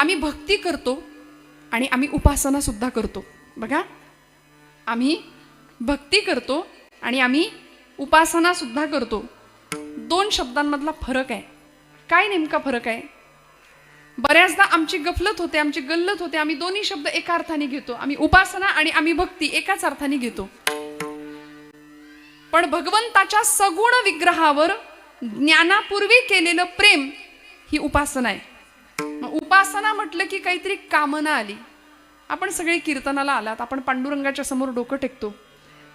आम्ही भक्ती करतो आणि आम्ही उपासना सुद्धा करतो. बघा, आम्ही भक्ती करतो आणि आम्ही उपासना सुद्धा करतो. दोन शब्दांमधला फरक आहे. काय नेमका फरक आहे? बऱ्याचदा आमची गफलत होते, आमची गल्लत होते. आम्ही दोन्ही शब्द एका अर्थाने घेतो. आम्ही उपासना आणि आम्ही भक्ती एकाच अर्थाने घेतो. पण भगवंताच्या सगुण विग्रहावर ज्ञानापूर्वी केलेलं प्रेम ही उपासना आहे. मग उपासना म्हटलं की काहीतरी कामना आली. आपण सगळे कीर्तनाला आलात, आपण पांडुरंगाच्या समोर डोकं टेकतो.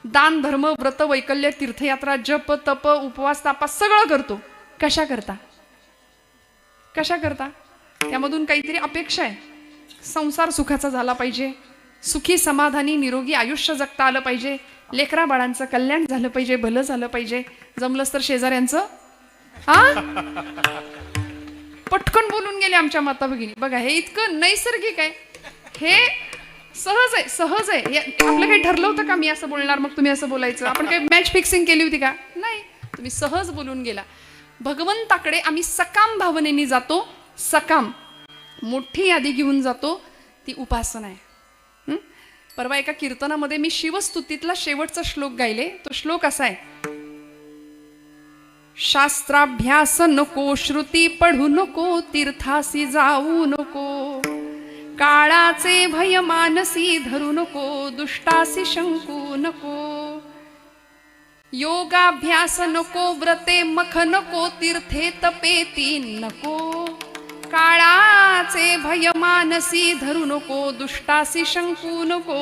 दान, धर्म, व्रत, वैकल्य, तीर्थयात्रा, जप, तप, उपवास, तापास सगळं करतो. कशा करता? कशा करता? त्यामधून काहीतरी अपेक्षा आहे. संसार सुखाचा झाला पाहिजे, सुखी समाधानी निरोगी आयुष्य जगता आलं पाहिजे, लेकरा बाळांचं कल्याण झालं पाहिजे, भलं झालं पाहिजे, जमलंच तर शेजाऱ्यांचं. पटकन बोलून गेले आमच्या माता भगिनी. बघा, हे इतकं नैसर्गिक आहे, हे सहज आहे, सहज आहे. आपलं काही ठरलं होतं का मी असं बोलणार मग तुम्ही असं बोलायचं? आपण काही मॅच फिक्सिंग केली होती का? नाही, तुम्ही सहज बोलून गेला. भगवंताकडे आम्ही सकाम भावनेने जातो. सकाम मोठी यादी घेऊन जातो, ती उपासना आहे. परवा एका कीर्तनामध्ये मी शिवस्तुतीतला शेवटचा श्लोक गायले. तो श्लोक असा आहे: शास्त्राभ्यास नको, श्रुती पढू नको, तीर्थासी जाऊ नको, काळाचे भय मानसी धरू नको, दुष्टासी शंकू नको, योगाभ्यास नको, व्रते मख नको, तीर्थे तपेती नको, काळाचे भय मानसी धरू नको, दुष्टासी शंकू नको,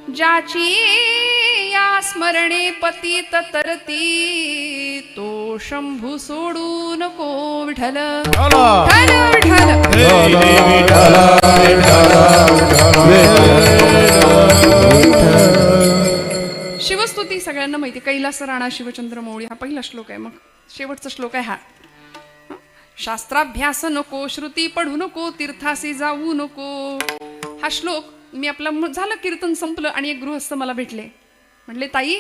ज्याची या स्मरणे पतित तरती, तो शंभू सोडू नको. विठ्ठल विठ्ठल शिवस्तुती सगळ्यांना माहिती. कैलास राणा शिवचंद्र मौळी हा पहिला श्लोक आहे. मग शेवटचा श्लोक आहे हा: शास्त्राभ्यास नको, श्रुती पढू नको, तीर्थासी जाऊ नको. हा श्लोक मी आपलं झालं, कीर्तन संपलं आणि एक गृहस्थ मला भेटले. म्हटले, ताई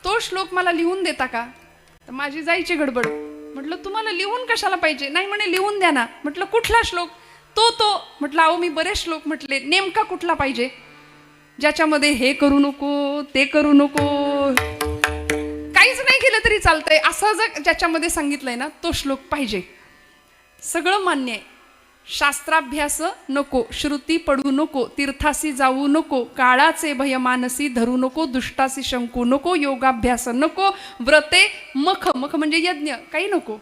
तो श्लोक मला लिहून देता का? तर माझी जायची गडबड. म्हटलं, तुम्हाला लिहून कशाला पाहिजे? नाही म्हणे, लिहून द्या ना. म्हटलं, कुठला श्लोक? तो म्हटलं, अहो मी बरेच श्लोक म्हटले, नेमका कुठला पाहिजे ज्याच्यामध्ये हे करू नको, ते करू नको, काहीच नाही केलं तरी चालतंय असं जर ज्याच्यामध्ये सांगितलंय ना, तो श्लोक पाहिजे. सगळं मान्य आहे. शास्त्राभ्यास नको, श्रुती पडू नको, तीर्थासी जाऊ नको, काळाचे भय मानसी धरू नको, दुष्टासी शंकू नको, योगाभ्यास नको, व्रते मख म्हणजे यज्ञ काही नको.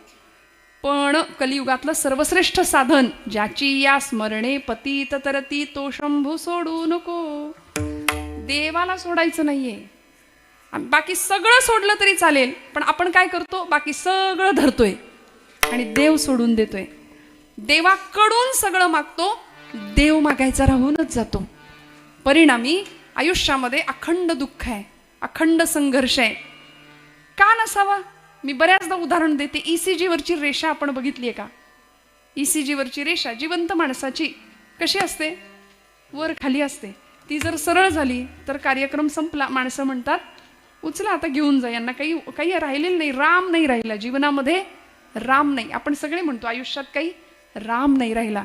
पण कलियुगातलं सर्वश्रेष्ठ साधन, ज्याची या स्मरणे पतित तरती, तो शंभू सोडू नको. देवाला सोडायचं नाहीये. बाकी सगळं सोडलं तरी चालेल, पण आपण काय करतो? बाकी सगळं धरतोय आणि देव सोडून देतोय. देवाकडून सगळं मागतो, देव मागायचा राहूनच जातो. परिणामी आयुष्यामध्ये अखंड दुःख आहे, अखंड संघर्ष आहे. का नसावा? मी बऱ्याचदा उदाहरण देते. ECG वरची रेषा आपण बघितली आहे का? ECG वरची रेषा जिवंत माणसाची कशी असते? वर खाली असते. ती जर सरळ झाली तर कार्यक्रम संपला. माणसं म्हणतात, उचला आता घेऊन जा यांना, काही राहिलेलं नाही, राम नाही राहिला जीवनामध्ये, राम नाही. आपण सगळे म्हणतो आयुष्यात काही राम नाही राहिला.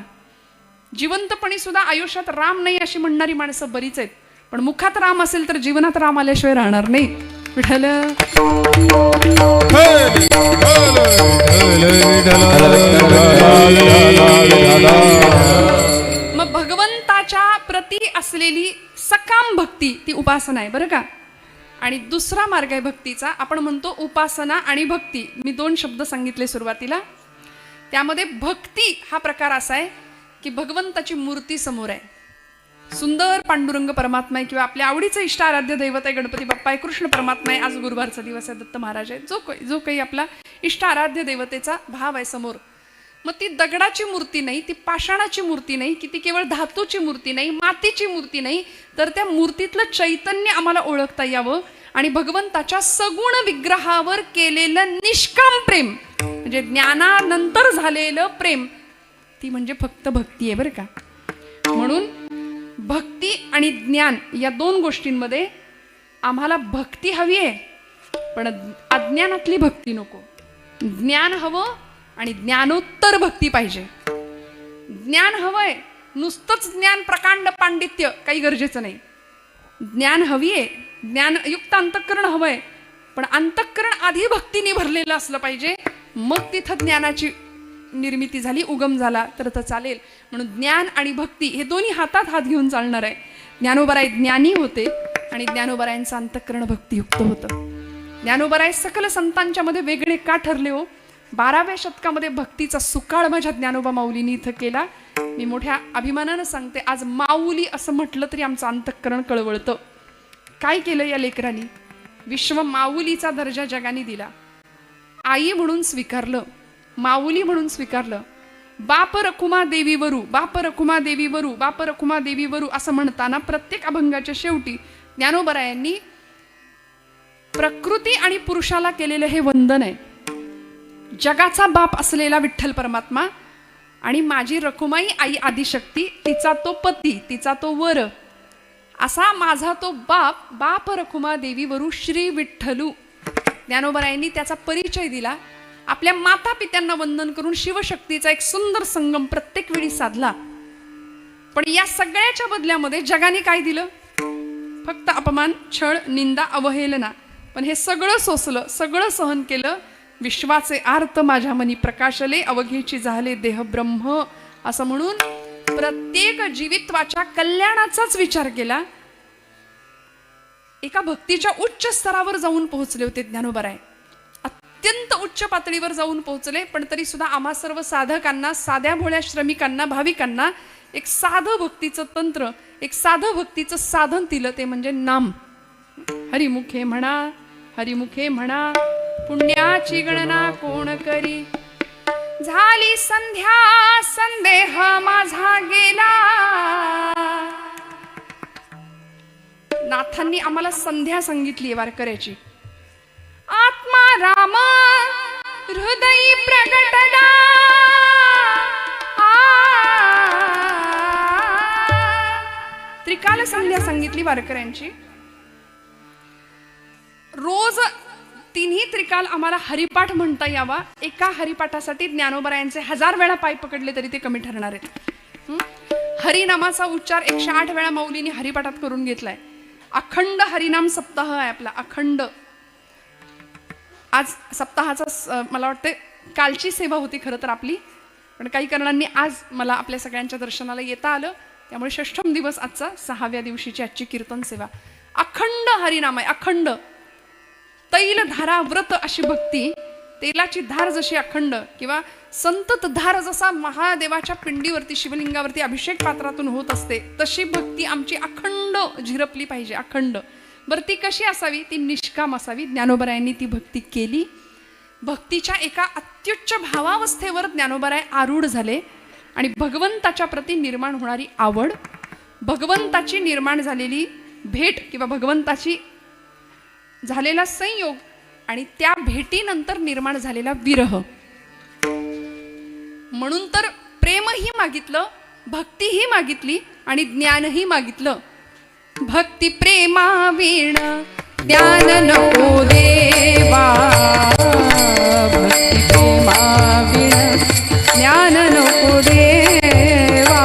जिवंतपणी सुद्धा आयुष्यात राम नाही अशी म्हणणारी माणसं बरीच आहेत. पण मुखात राम असेल तर जीवनात राम आल्याशिवाय राहणार नाही. विठ्ठल मग भगवंताच्या प्रती असलेली सकाम भक्ती ती उपासना आहे बरं का. आणि दुसरा मार्ग आहे भक्तीचा. आपण म्हणतो उपासना आणि भक्ती. मी 2 शब्द सांगितले सुरुवातीला. त्यामध्ये भक्ती हा प्रकार असा आहे की भगवंताची मूर्ती समोर आहे. सुंदर पांडुरंग परमात्मा आहे, किंवा आपल्या आवडीचं इष्ट आराध्य दैवत आहे गणपती बाप्पा आहे, कृष्ण परमात्मा आहे, आज गुरुवारचा दिवस आहे, दत्त महाराज आहे, जो काही आपला इष्ट आराध्य दैवतेचा भाव आहे समोर. मग ती दगडाची मूर्ती नाही, ती पाषाणाची मूर्ती नाही, की ती केवळ धातूची मूर्ती नाही, मातीची मूर्ती नाही, तर त्या मूर्तीतलं चैतन्य आम्हाला ओळखता यावं. आणि भगवंताच्या सगुण विग्रहावर केलेलं निष्काम प्रेम म्हणजे ज्ञानानंतर झालेलं प्रेम, ती म्हणजे फक्त भक्ती आहे बरं का. म्हणून भक्ती आणि ज्ञान या 2 गोष्टींमध्ये आम्हाला भक्ती हवी आहे, पण अज्ञानातली भक्ती नको. ज्ञान हवं आणि ज्ञानोत्तर भक्ती पाहिजे. ज्ञान हवंय, नुसतंच ज्ञान प्रकांड पांडित्य काही गरजेचं नाही. ज्ञान हवी आहे, ज्ञानयुक्त अंतःकरण हवंय, पण अंतःकरण आधी भक्तीने भरलेलं असलं पाहिजे. मग तिथं ज्ञानाची निर्मिती झाली, उगम झाला तर चालेल. म्हणून ज्ञान आणि भक्ती हे दोन्ही हातात हात घेऊन चालणार आहे. ज्ञानोबराय ज्ञानी होते आणि ज्ञानोबरायांचं अंतःकरण भक्तियुक्त होतं. ज्ञानोबराय सकल संतांच्या मध्ये वेगळे का ठरले हो? 12व्या शतकामध्ये भक्तीचा सुकाळ माझ्या ज्ञानोबा माऊलींनी इथं केला. मी मोठ्या अभिमानानं सांगते, आज माऊली असं म्हटलं तरी आमचं अंतःकरण कळवळतं. काय केलं या लेकरांनी? विश्व माऊलीचा दर्जा जगाने दिला, आई म्हणून स्वीकारलं, माऊली म्हणून स्वीकारलं. बाप रखुमा देवीवरू, बाप रखुमा देवीवरू, बाप रखुमा देवीवरू असं म्हणताना प्रत्येक अभंगाच्या शेवटी ज्ञानोबरायांनी प्रकृती आणि पुरुषाला केलेलं हे वंदन आहे. जगाचा बाप असलेला विठ्ठल परमात्मा आणि माझी रखुमाई आई आदिशक्ती, तिचा तो पती, तिचा तो वर, असा माझा तो बाप, बाप रखुमा देवीवरू श्री विठ्ठलू. ज्ञानोबरायांनी त्याचा परिचय दिला. आपल्या माता पित्यांना वंदन करून शिवशक्तीचा एक सुंदर संगम प्रत्येक वेळी साधला. पण या सगळ्याच्या बदल्यामध्ये जगाने काय दिलं? फक्त अपमान, छळ, निंदा, अवहेलना. पण हे सगळं सोसलं, सगळं सहन केलं. विश्वाचे आर्त माझ्या मनी प्रकाशले, अवघेची झाले देह ब्रह्म असं म्हणून प्रत्येक जीवित्वाच्या कल्याणाचाच विचार केला. एका भक्तीच्या उच्च स्तरावर जाऊन पोहोचले होते ज्ञानोबराय, अत्यंत उच्च पातळीवर जाऊन पोहोचले. पण तरी सुद्धा आम्हा सर्व साधकांना, साध्या भोळ्या श्रमिकांना, भाविकांना एक साधं भक्तीचं तंत्र, एक साधं भक्तीचं साधन दिलं, ते म्हणजे नाम. हरिमुखे म्हणा, हरिमुखे म्हणा, पुण्याची गणना कोण करी. झाली संध्या, संदेह माझा गेला. नाथांनी आम्हाला संध्या सांगितली वारकऱ्याची. आत्मा राम हृदयी प्रगटला, त्रिकाल संध्या सांगितली वारकऱ्यांची. रोज तिन्ही त्रिकाल आम्हाला हरिपाठ म्हणता यावा. एका हरिपाठासाठी ज्ञानोबरायांचे 1000 वेळा पाय पकडले तरी ते कमी ठरणार आहेत. हरिनामाचा उच्चार 108 वेळा माऊलींनी हरिपाठात करून घेतलाय. अखंड हरिनाम सप्ताह आहे आपला, अखंड. आज सप्ताहाचा मला वाटते कालची सेवा होती खरं तर आपली, पण काही कारणांनी आज मला आपल्या सगळ्यांच्या दर्शनाला येता आलं, त्यामुळे षष्ठम दिवस आजचा, 6व्या दिवशीची आजची कीर्तन सेवा. अखंड हरिनाम आहे, अखंड. तैल धारा व्रत अशी भक्ती, तेलाची धार जशी अखंड किंवा संतत धार जसा महादेवाच्या पिंडीवरती, शिवलिंगावरती अभिषेक पात्रातून होत असते, तशी भक्ती आमची अखंड झिरपली पाहिजे, अखंड. बरं ती कशी असावी? ती निष्काम असावी. ज्ञानोबरायांनी ती भक्ती केली. भक्तीच्या एका अत्युच्च भावावस्थेवर ज्ञानोबराय आरूढ झाले आणि भगवंताच्या प्रती निर्माण होणारी आवड, भगवंताची निर्माण झालेली भेट किंवा भगवंताची झालेला संयोग आणि त्या भेटीनंतर निर्माण झालेला विरह, म्हणून तर प्रेमही मागितलं, भक्तीही मागितली आणि ज्ञानही मागितलं. भक्ती प्रेमा वीण ज्ञान नको देवा, भक्ती प्रेमा वीण ज्ञान नको देवा,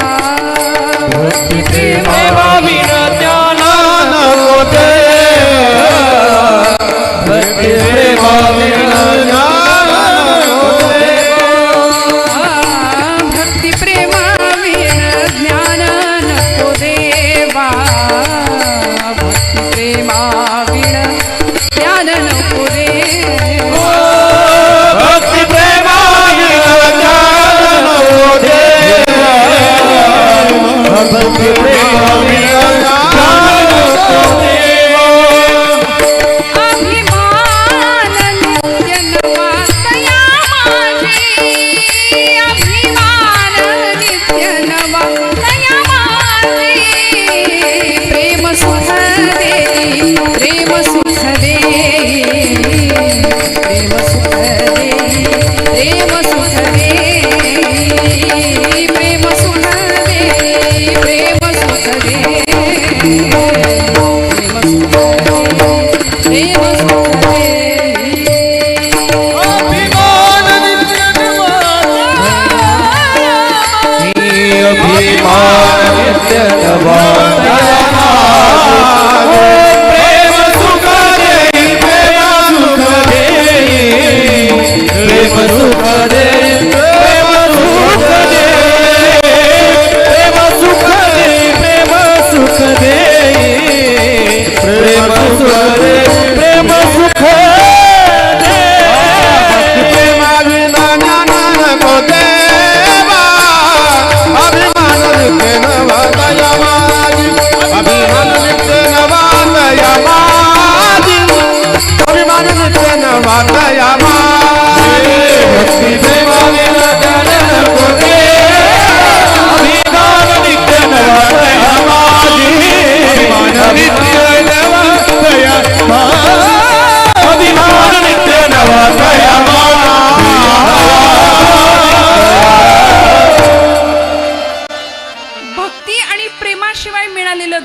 भक्ती प्रेमा वीण ज्ञान नको देवा, भक्ती प्रेमा वीण ज्ञान नको देवा, भक्ती प्रेमा वीण ज्ञान नको देवा, भक्ती प्रेमा वीण ज्ञान नको देवा, भक्ती प्रेमा वीण ज्ञान नको देवा, भक्ती प्रेमा नित्य नवा दया मागे प्रेम सुख देई प्रेम सुख देई प्रेम सुख देई प्रेम सुख देई प्रेम सुख देई प्रेम सुख देई प्रेम सुख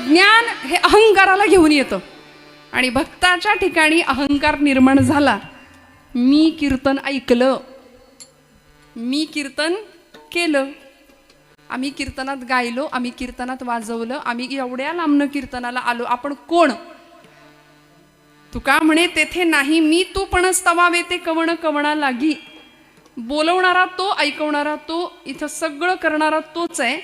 ज्ञान हे अहंकाराला घेऊन येतं आणि भक्ताच्या ठिकाणी अहंकार निर्माण झाला. मी कीर्तन ऐकलं, मी कीर्तन केलं, आम्ही कीर्तनात गायलो, आम्ही कीर्तनात वाजवलं, आम्ही एवढ्या लांबनं कीर्तनाला आलो, आपण कोण? तुका म्हणे तेथे नाही मी तू पणच तवावे ते कवण कवणा लागी. बोलवणारा तो, ऐकवणारा तो, इथं सगळं करणारा तोच आहे.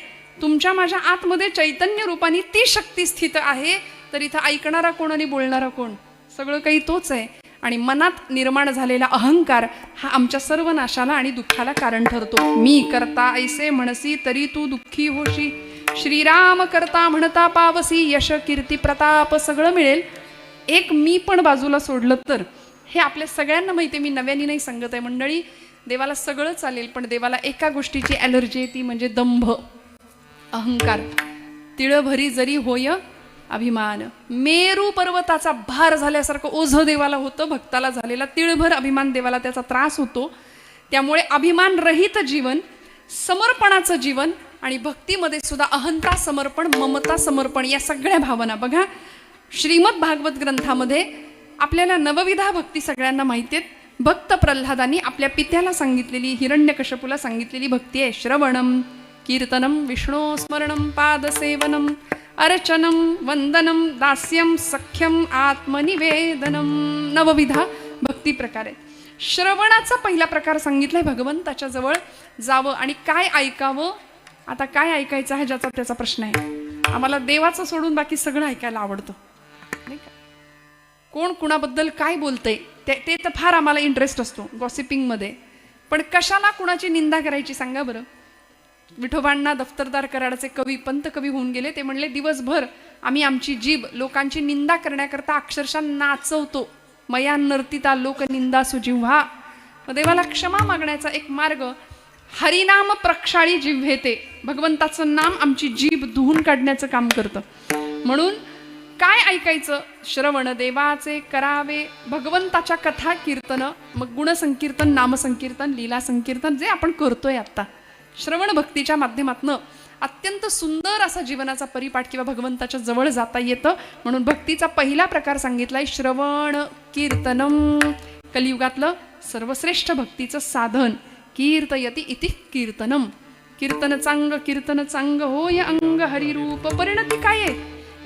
तुमच्या माझ्या आतमध्ये चैतन्य रूपाने ती शक्ती स्थित आहे, तर इथं ऐकणारा कोण आणि बोलणारा कोण? सगळं काही तोच आहे. आणि मनात निर्माण झालेला अहंकार हा आमच्या सर्व नाशाला आणि दुःखाला कारण ठरतो. मी करता ऐसे म्हणसी तरी तू दुःखी होशी, श्रीराम करता म्हणता पावसी, यश कीर्ती प्रताप सगळं मिळेल. एक मी पण बाजूला सोडलं तर, हे आपल्या सगळ्यांना माहिती आहे, मी नव्याने नाही सांगत आहे मंडळी. देवाला सगळं चालेल, पण देवाला एका गोष्टीची ॲलर्जी आहे, ती म्हणजे दंभ, अहंकार. तिळभरी जरी होय अभिमान, मेरू पर्वताचा भार झाल्यासारखं ओझं देवाला होतं. भक्ताला झालेला तिळभर अभिमान देवाला त्याचा त्रास होतो. त्यामुळे अभिमान रहित जीवन, समर्पणाचं जीवन, आणि भक्तीमध्ये सुद्धा अहंता समर्पण, ममता समर्पण या सगळ्या भावना. बघा श्रीमद भागवत ग्रंथामध्ये आपल्याला नवविधा भक्ती सगळ्यांना माहिती आहेत. भक्त प्रल्हादांनी आपल्या पित्याला सांगितलेली, हिरण्यकश्यपूला सांगितलेली भक्ती आहे श्रवणम कीर्तनम विष्णू स्मरणम पादसेवनम अर्चनम वंदनम दास्यम सख्यम आत्मनिवेदनम. नवविधा भक्ती प्रकार आहेत. श्रवणाचा पहिला प्रकार सांगितलाय, भगवंताच्या जवळ जावं आणि काय ऐकावं. आता काय ऐकायचं आहे ज्याचा त्याचा प्रश्न आहे. आम्हाला देवाचं सोडून बाकी सगळं ऐकायला आवडतं, नाही का? कोण कुणाबद्दल काय बोलतंय ते तर फार आम्हाला इंटरेस्ट असतो गॉसिपिंगमध्ये. पण कशाला कुणाची निंदा करायची सांगा बरं. विठोबांना दफ्तरदार कराडाचे कवी, पंत कवी होऊन गेले. ते म्हणले दिवसभर आम्ही आमची जीभ लोकांची निंदा करण्याकरता अक्षरशः नाचवतो. मया नर्तिता लोक निंदा सुजिव्हा. देवाला क्षमा मागण्याचा एक मार्ग हरिनाम प्रक्षाळी जिव्हेते. भगवंताचं नाम आमची जीभ धुवून काढण्याचं काम करतं. म्हणून काय ऐकायचं? श्रवण देवाचे करावे, भगवंताच्या कथा कीर्तन, मग गुणसंकीर्तन, नामसंकीर्तन, लीला संकीर्तन जे आपण करतोय आता. श्रवण भक्तीच्या माध्यमातून अत्यंत सुंदर असा जीवनाचा परिपाठ किंवा भगवंताच्या जवळ जाता येतं. म्हणून भक्तीचा पहिला प्रकार सांगितलाय श्रवण कीर्तनम. कलियुगातलं सर्वश्रेष्ठ भक्तीचं साधन कीर्तयति इति कीर्तनम. कीर्तन चांग होय अंग हरिरूप. परिणती काय आहे?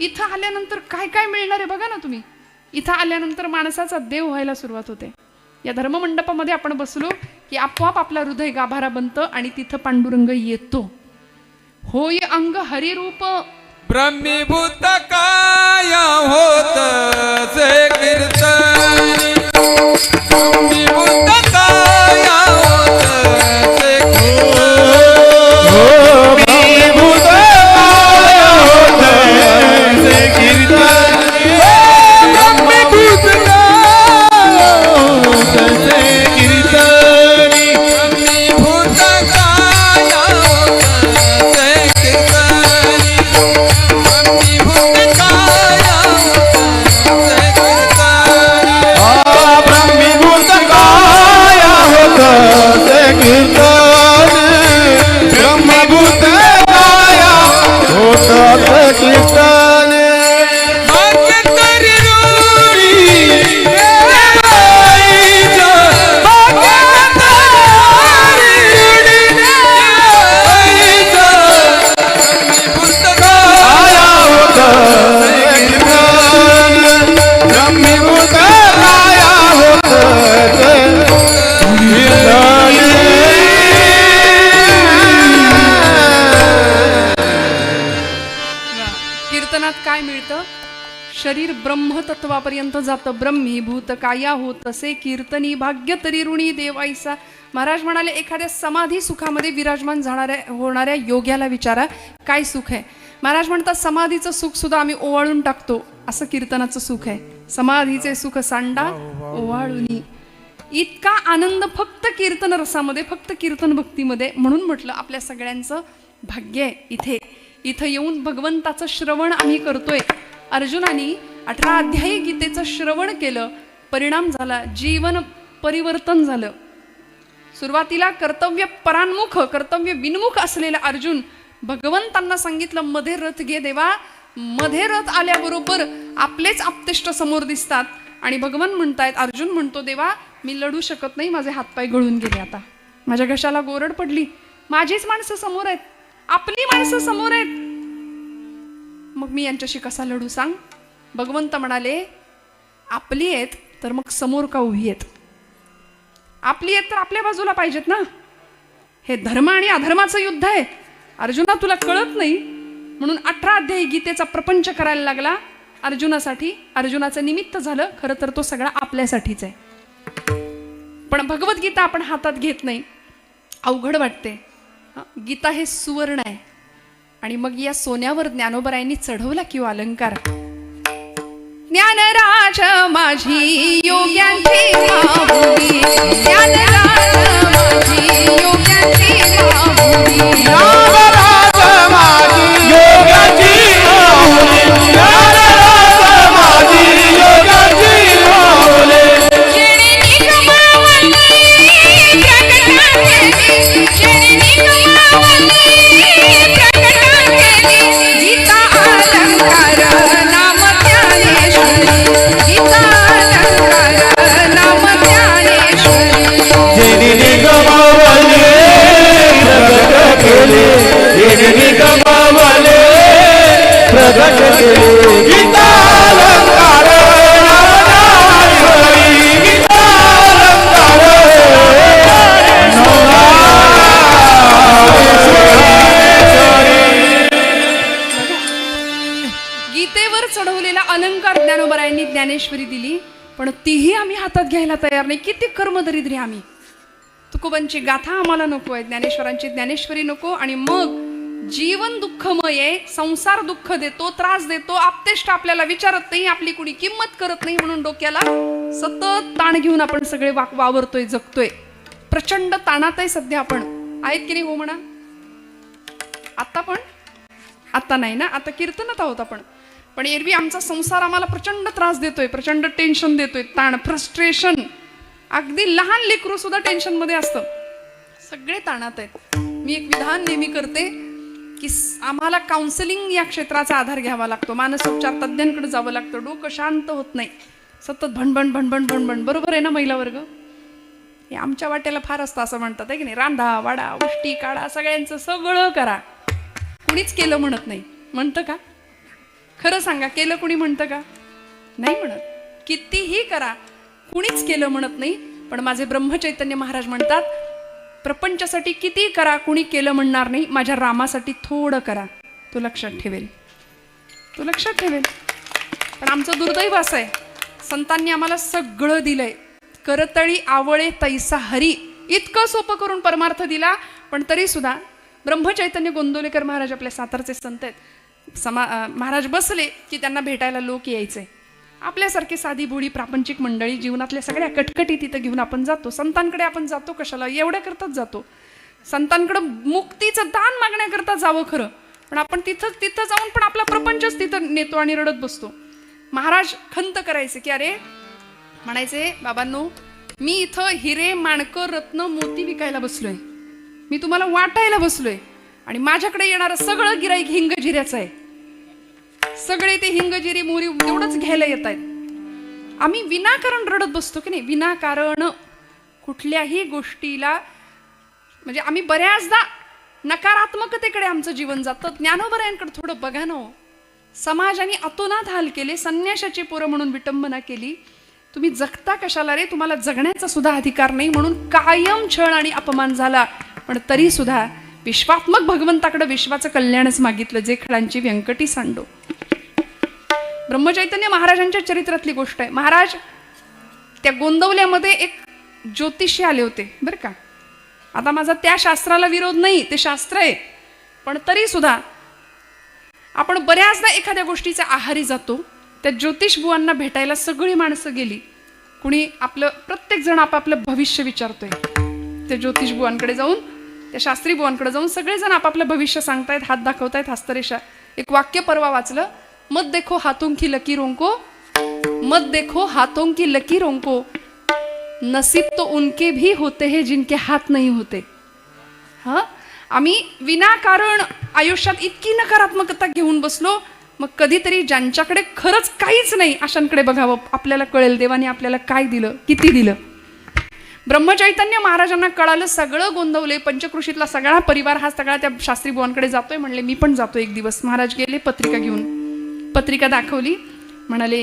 इथं आल्यानंतर काय काय मिळणार आहे बघा ना तुम्ही. इथं आल्यानंतर माणसाचा देव व्हायला सुरुवात होते. या धर्ममंडपामध्ये आपण बसलो की आपोआप आपला हृदय गाभारा बनतं आणि तिथं पांडुरंग येतो. होय अंग हरिरूप. ब्रह्मीभूत काय होत से कीर्तन, ब्रह्मीभूत काय होत से ब्रह्मीभूत काय होत से कीर्तन, ब्रह्मीभूत कीर्तनात काय मिळतं? शरीर ब्रह्मतत्वापर्यंत जातं. ब्रह्मीभूत काया होत तसे कीर्तनी भाग्य तरी ऋणी देवाईसा. महाराज म्हणाले एखाद्या समाधी सुखामध्ये विराजमान होणाऱ्या योग्याला विचारा काय सुख आहे. महाराज म्हणतात समाधीचं सुख सुद्धा आम्ही ओवाळून टाकतो, असं कीर्तनाचं सुख आहे. समाधीचे सुख सांडा ओवाळूनी. इतका आनंद फक्त कीर्तन रसामध्ये, फक्त कीर्तन भक्तीमध्ये. म्हणून म्हटलं आपल्या सगळ्यांचं भाग्य आहे इथं येऊन भगवंताचं श्रवण आम्ही करतोय. अर्जुनाने 18 अध्यायी गीतेचं श्रवण केलं, परिणाम झाला, जीवन परिवर्तन झालं. सुरुवातीला कर्तव्य परान्मुख कर्तव्य विन्मुख असलेला अर्जुन भगवंतांना सांगितलं मध्ये रथ घे देवा. मध्ये रथ आल्याबरोबर आपलेच आप्तेष्ट समोर दिसतात आणि भगवान म्हणतायत, अर्जुन म्हणतो देवा मी लढू शकत नाही, माझे हातपाय गळून गेले, आता माझ्या घशाला गोरड पडली, माझीच माणसं समोर आहेत, आपली माणसं समोर आहेत, मग मी यांच्याशी कसा लढू सांग. भगवंत म्हणाले आपली आहेत तर मग समोर का उभी आहेत? आपली आहेत तर आपल्या बाजूला पाहिजेत ना. हे धर्म आणि अधर्माचं युद्ध आहे. अर्जुना तुला कळत नाही म्हणून 18 अध्यायी गीतेचा प्रपंच करायला लागला अर्जुनासाठी. अर्जुनाचं निमित्त झालं, खरं तर तो सगळा आपल्यासाठीच आहे. पण भगवद्गीता आपण हातात घेत नाही, अवघड वाटते. गीता हे सुवर्ण आहे आणि मग या सोन्यावर ज्ञानोबरायांनी चढवला किंवा अलंकार. ज्ञानराज माझी योग्यांची माऊली, ज्ञानराज माझी योग्यांची माऊली, ज्ञानराज माझी योगाची माऊली, ज्ञानराज माझी योगाची माऊली. जेणे निगमावली प्रकट केली, जेणे निगमावली प्रकट केली, गीता अलंकार नाम ज्ञानेश्वरी, गीता अलंकार नाम ज्ञानेश्वरी. जेणे निगमावले प्रगट केले, जेणे निगमावले प्रगट केले, गीता अलंकार नामज्ञानेश्वरी, गीता गीतेवर चढवलेला अलंकार ज्ञानोबरायांनी ज्ञानेश्वरी दिली, पण तीही आम्ही हातात घ्यायला तयार नाही. किती कर्मदरिद्री आम्ही. तुकोबांची गाथा आम्हाला नको आहे, ज्ञानेश्वरांची ज्ञानेश्वरी नको. आणि मग जीवन दुःखमय आहे, संसार दुःख देतो, त्रास देतो, आपतेष्ट आपल्याला विचारत नाही, आपली कुणी किंमत करत नाही, म्हणून डोक्याला सतत ताण घेऊन आपण सगळे वावरतोय, जगतोय. प्रचंड ताणात आहे सध्या आपण. आहेत की नाही? हो म्हणा. आता पण आता नाही ना, आता कीर्तनात आहोत आपण. पण एरवी आमचा संसार आम्हाला प्रचंड त्रास देतोय, प्रचंड टेन्शन देतोय, ताण, फ्रस्ट्रेशन. अगदी लहान लेकरू सुद्धा टेन्शन मध्ये असतं. सगळे ताणात आहेत. मी एक विधान नेहमी करते की आम्हाला काउन्सिलिंग या क्षेत्राचा आधार घ्यावा लागतो, मानसोपचार तज्ज्ञांकडे जावं लागतं. डोकं शांत होत नाही, सतत भणभण भणभण भणभण. बरोबर आहे ना महिला वर्ग? हे आमच्या वाट्याला फार असतं असं म्हणतात आहे की नाही. रांधा वाडा उष्टी काढा, सगळ्यांचं सगळं करा, कुणीच केलं म्हणत नाही. म्हणतं का? खरं सांगा, केलं कुणी म्हणतं का? नाही म्हणत. कितीही करा कुणीच केलं म्हणत नाही. पण माझे ब्रह्मचैतन्य महाराज म्हणतात प्रपंचासाठी किती करा कुणी केलं म्हणणार नाही, माझ्या रामासाठी थोडं करा, तो लक्षात ठेवेल, तो लक्षात ठेवेल. पण आमचं दुर्दैव असं आहे, संतांनी आम्हाला सगळं दिलंय. करतळी आवळे तैसा हरी, इतकं सोपं करून परमार्थ दिला. पण तरी सुद्धा ब्रह्मचैतन्य गोंदवलेकर महाराज आपल्या सातारचे संत आहेत. महाराज बसले की त्यांना भेटायला लोक यायचे. आपल्यासारखी साधी भोळी प्रापंचिक मंडळी जीवनातल्या सगळ्या कटकटी तिथं घेऊन आपण जातो. संतांकडे आपण जातो कशाला? एवढ्या करताच जातो. संतांकडं मुक्तीचं दान मागण्याकरता जावं खरं, पण आपण तिथं जाऊन पण आपला प्रपंचच तिथं नेतो आणि रडत बसतो. महाराज खंत करायचे की अरे, म्हणायचे बाबांनो, मी इथं हिरे माणकं रत्न मोती विकायला बसलोय, मी तुम्हाला वाटायला बसलोय आणि माझ्याकडे येणारं सगळं गिराईक हिंगजिऱ्याचं आहे. सगळे ते हिंगजिरी मोरी एवढंच घ्यायला येत आहेत. आम्ही विनाकारण रडत बसतो की नाही, विनाकारण कुठल्याही गोष्टीला. म्हणजे आम्ही बऱ्याचदा नकारात्मकतेकडे आमचं जीवन जातं. ज्ञानोबरायांकडे थोडं बघा ना. समाजाने अतोनात हाल केले, संन्याशाची पोरं म्हणून विटंबना केली. तुम्ही जगता कशाला रे? तुम्हाला जगण्याचा सुद्धा अधिकार नाही म्हणून कायम छळ आणि अपमान झाला. पण तरी सुद्धा विश्वात्मक भगवंताकडे विश्वाचं कल्याणच मागितलं, जे खळांची व्यंकटी सांडो. ब्रह्मचैतन्य महाराजांच्या चरित्रातली गोष्ट आहे. महाराज त्या गोंदवल्यामध्ये एक ज्योतिषी आले होते बरं का. आता माझा त्या शास्त्राला विरोध नाही, ते शास्त्र आहे, पण तरी सुद्धा आपण बऱ्याचदा एखाद्या गोष्टीचा आहारी जातो. त्या ज्योतिष बुवांना भेटायला सगळी माणसं गेली. कुणी आपलं, प्रत्येक जण आपापलं भविष्य विचारतोय. त्या ज्योतिष बुवांकडे जाऊन, त्या शास्त्री बुवांकडे जाऊन सगळेजण आपापलं भविष्य सांगतायत, हात दाखवतायत, हस्तरेषा. एक वाक्य परवा वाचलं, मत देखो हाथों की लकीरों को, मत देखो हाथों की लकीरों को, नसीब तो उनके भी होते हैं जिनके हाथ नहीं होते. हा, आम्ही विनाकारण आयुष्यात इतकी नकारात्मकता घेऊन बसलो. मग कधीतरी ज्यांच्याकडे खरंच काहीच नाही अशांकडे बघावं, आपल्याला कळेल देवाने आपल्याला काय दिलं, किती दिलं. ब्रह्मचैतन्य महाराजांना कळालं, सगळं गोंधवले, पंचकृषीतला सगळा परिवार हा सगळा त्या शास्त्री बुवांकडे जातोय. म्हणले मी पण जातो एक दिवस. महाराज गेले, पत्रिका घेऊन, पत्रिका दाखवली. म्हणाले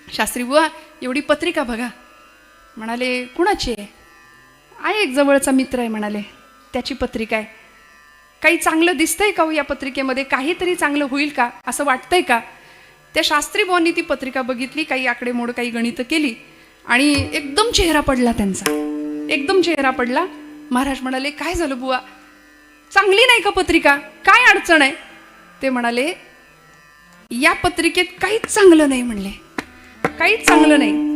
शास्त्री बुवा एवढी पत्रिका बघा. म्हणाले कुणाची आहे? एक जवळचा मित्र आहे म्हणाले, त्याची पत्रिका आहे. काही चांगलं दिसतंय का हो या पत्रिकेमध्ये? काहीतरी चांगलं होईल का असं वाटतंय का? त्या शास्त्री बुवांनी ती पत्रिका बघितली, काही आकडेमोड, काही गणितं केली आणि एकदम चेहरा पडला त्यांचा, एकदम चेहरा पडला. महाराज म्हणाले काय झालं बुवा, चांगली नाही का पत्रिका? काय अडचण आहे? ते म्हणाले या पत्रिकेत काहीच चांगलं नाही. म्हणले काहीच चांगलं नाही.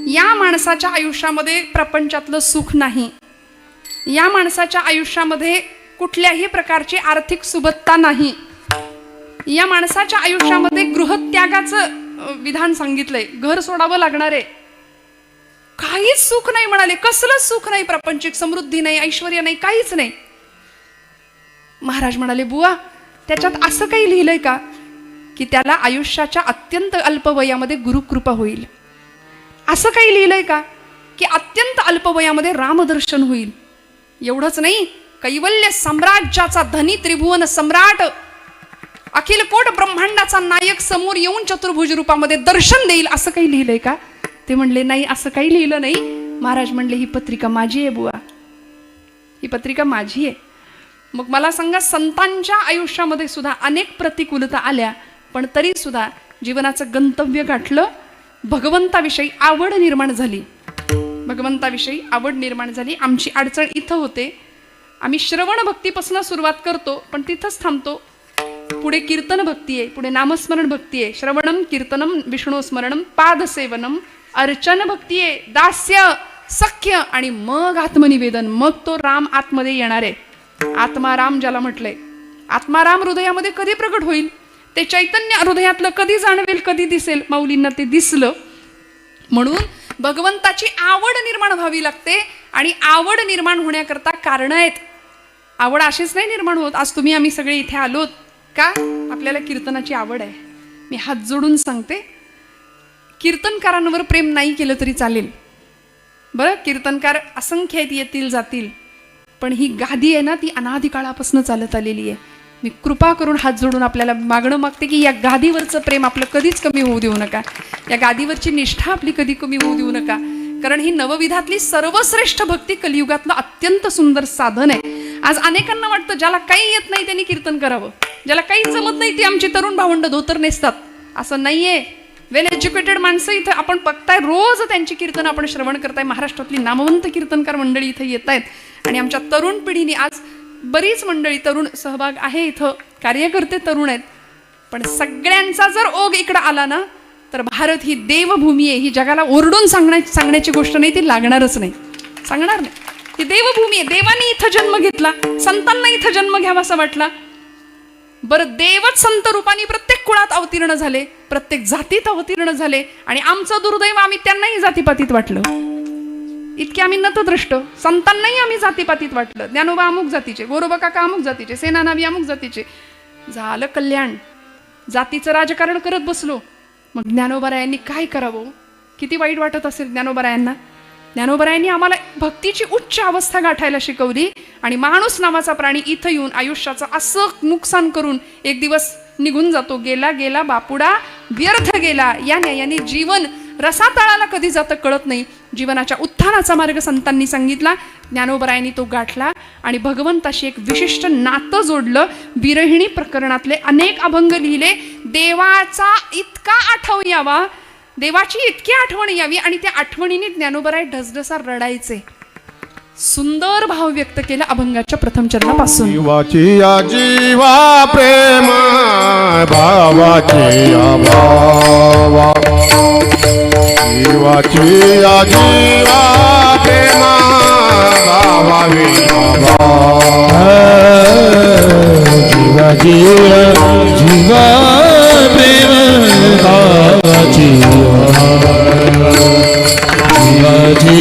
या माणसाच्या आयुष्यामध्ये प्रपंचातलं सुख नाही. या माणसाच्या आयुष्यामध्ये कुठल्याही प्रकारची आर्थिक सुबत्ता नाही. या माणसाच्या आयुष्यामध्ये गृहत्यागाचं विधान सांगितलंय, घर सोडावं लागणार आहे. काहीच सुख नाही म्हणाले, कसलंच सुख नाही, प्रापंचिक समृद्धी नाही, ऐश्वर्य नाही, काहीच नाही. महाराज म्हणाले बुवा त्याच्यात असं काही लिहिलंय का की त्याला आयुष्याच्या अत्यंत अल्प वयामध्ये गुरुकृपा होईल? असं काही लिहिलंय का की अत्यंत अल्प वयामध्ये रामदर्शन होईल? एवढंच नाही, कैवल्य साम्राज्याचा धनी, त्रिभुवन सम्राट, अखिल कोट ब्रह्मांडाचा नायक समोर येऊन चतुर्भुज रूपामध्ये दर्शन देईल, असं काही लिहिलंय का? ते म्हणले नाही, असं काही लिहिलं नाही. महाराज म्हणले ही पत्रिका माझी आहे बुवा, ही पत्रिका माझी आहे. मग मला सांगा, संतांच्या आयुष्यामध्ये सुद्धा अनेक प्रतिकूलता आल्या, पण तरी सुद्धा जीवनाचं गंतव्य गाठलं. भगवंताविषयी आवड निर्माण झाली, भगवंताविषयी आवड निर्माण झाली. आमची अडचण इथं होते, आम्ही श्रवण भक्तीपासून सुरुवात करतो पण तिथंच थांबतो. पुढे कीर्तन भक्ती आहे, पुढे नामस्मरण भक्ती आहे, श्रवणम कीर्तनम विष्णू स्मरणम पादसेवनम अर्चन भक्ती आहे, दास्य सख्य आणि मग आत्मनिवेदन. मग तो राम आतमध्ये येणार आहे. आत्माराम ज्याला म्हटलंय, आत्माराम हृदयामध्ये कधी प्रकट होईल? ते चैतन्य हृदयातलं कधी जाणवेल, कधी दिसेल? माऊलींना ते दिसलं. म्हणून भगवंताची आवड निर्माण व्हावी लागते आणि आवड निर्माण होण्याकरता कारण आहेत. आवड अशीच नाही निर्माण होत. आज तुम्ही आम्ही सगळे इथे आलोत का? आपल्याला कीर्तनाची आवड आहे. मी हात जोडून सांगते, कीर्तनकारांवर प्रेम नाही केलं तरी चालेल बरं. कीर्तनकार असंख्य आहेत, येतील जातील, पण ही गादी आहे ना ती अनादी काळापासून चालत आलेली आहे. मी कृपा करून हात जोडून आपल्याला मागणं मागते की या गादीवरचं प्रेम आपलं कधीच कमी होऊ देऊ नका. या गादीवरची निष्ठा आपली कधी कमी होऊ देऊ नका. कारण ही नवविधातली सर्वश्रेष्ठ भक्ती कलियुगातलं अत्यंत सुंदर साधन आहे. आज अनेकांना वाटतं ज्याला काही येत नाही त्यांनी कीर्तन करावं, ज्याला काहीच जमत नाही ती आमची तरुण भावंड धोतर नेसतात. असं नाहीये. वेल एज्युकेटेड माणसं इथं आपण बघताय, रोज त्यांची कीर्तन आपण श्रवण करताय. महाराष्ट्रातली नामवंत कीर्तनकार मंडळी इथं येत आहेत आणि आमच्या तरुण पिढीने, आज बरीच मंडळी तरुण सहभाग आहे इथं, कार्यकर्ते तरुण आहेत, पण सगळ्यांचा जर ओघ इकडं आला ना तर भारत ही देवभूमी आहे. ही जगाला ओरडून सांगण्याची गोष्ट नाही, ती लागणारच नाही, सांगणार नाही. ही देवभूमी आहे. देवाने इथं जन्म घेतला, संतांना इथं जन्म घ्यावा असं वाटला. बरं, देवच संत रूपाने प्रत्येक कुळात अवतीर्ण झाले, प्रत्येक जातीत अवतीर्ण झाले आणि आमचं दुर्दैव आम्ही त्यांनाही जातीपातीत वाटलं. इतके आम्ही नतद्रष्ट. संतांनाही आम्ही जातीपातीत वाटलं. ज्ञानोबा अमुक जातीचे, गोरोबा काका अमुक जातीचे, सेनानावी अमुक जातीचे. झालं कल्याण. जातीचं राजकारण करत बसलो. मग ज्ञानोबारायांनी काय करावं? किती वाईट वाटत असेल ज्ञानोबारायांना. ज्ञानोबारायांनी आम्हाला भक्तीची उच्च अवस्था गाठायला शिकवली आणि माणूस नावाचा प्राणी इथं येऊन आयुष्याचं असं नुकसान करून एक दिवस निघून जातो. गेला गेला बापुडा व्यर्थ गेला. या न्यायाने जीवन रसातळाला कधी जातं कळत नाही. जीवनाच्या उत्थानाचा मार्ग संतांनी सांगितला, ज्ञानोबरायांनी तो गाठला आणि भगवंताशी एक विशिष्ट नातं जोडलं. विरहिणी प्रकरणातले अनेक अभंग लिहिले. देवाचा इतका आठवण यावा, देवाची इतकी आठवण यावी आणि त्या आठवणीने ज्ञानोबराय ढसढसा रडायचे. सुंदर भाव व्यक्त केला अभंगाच्या प्रथम चरणापासून. जीवाची या जीवा प्रेम भावाची या भावा, जीवाची या जीवा प्रेम भावावी जीवाची जीवा प्रेम भावाची जीवाची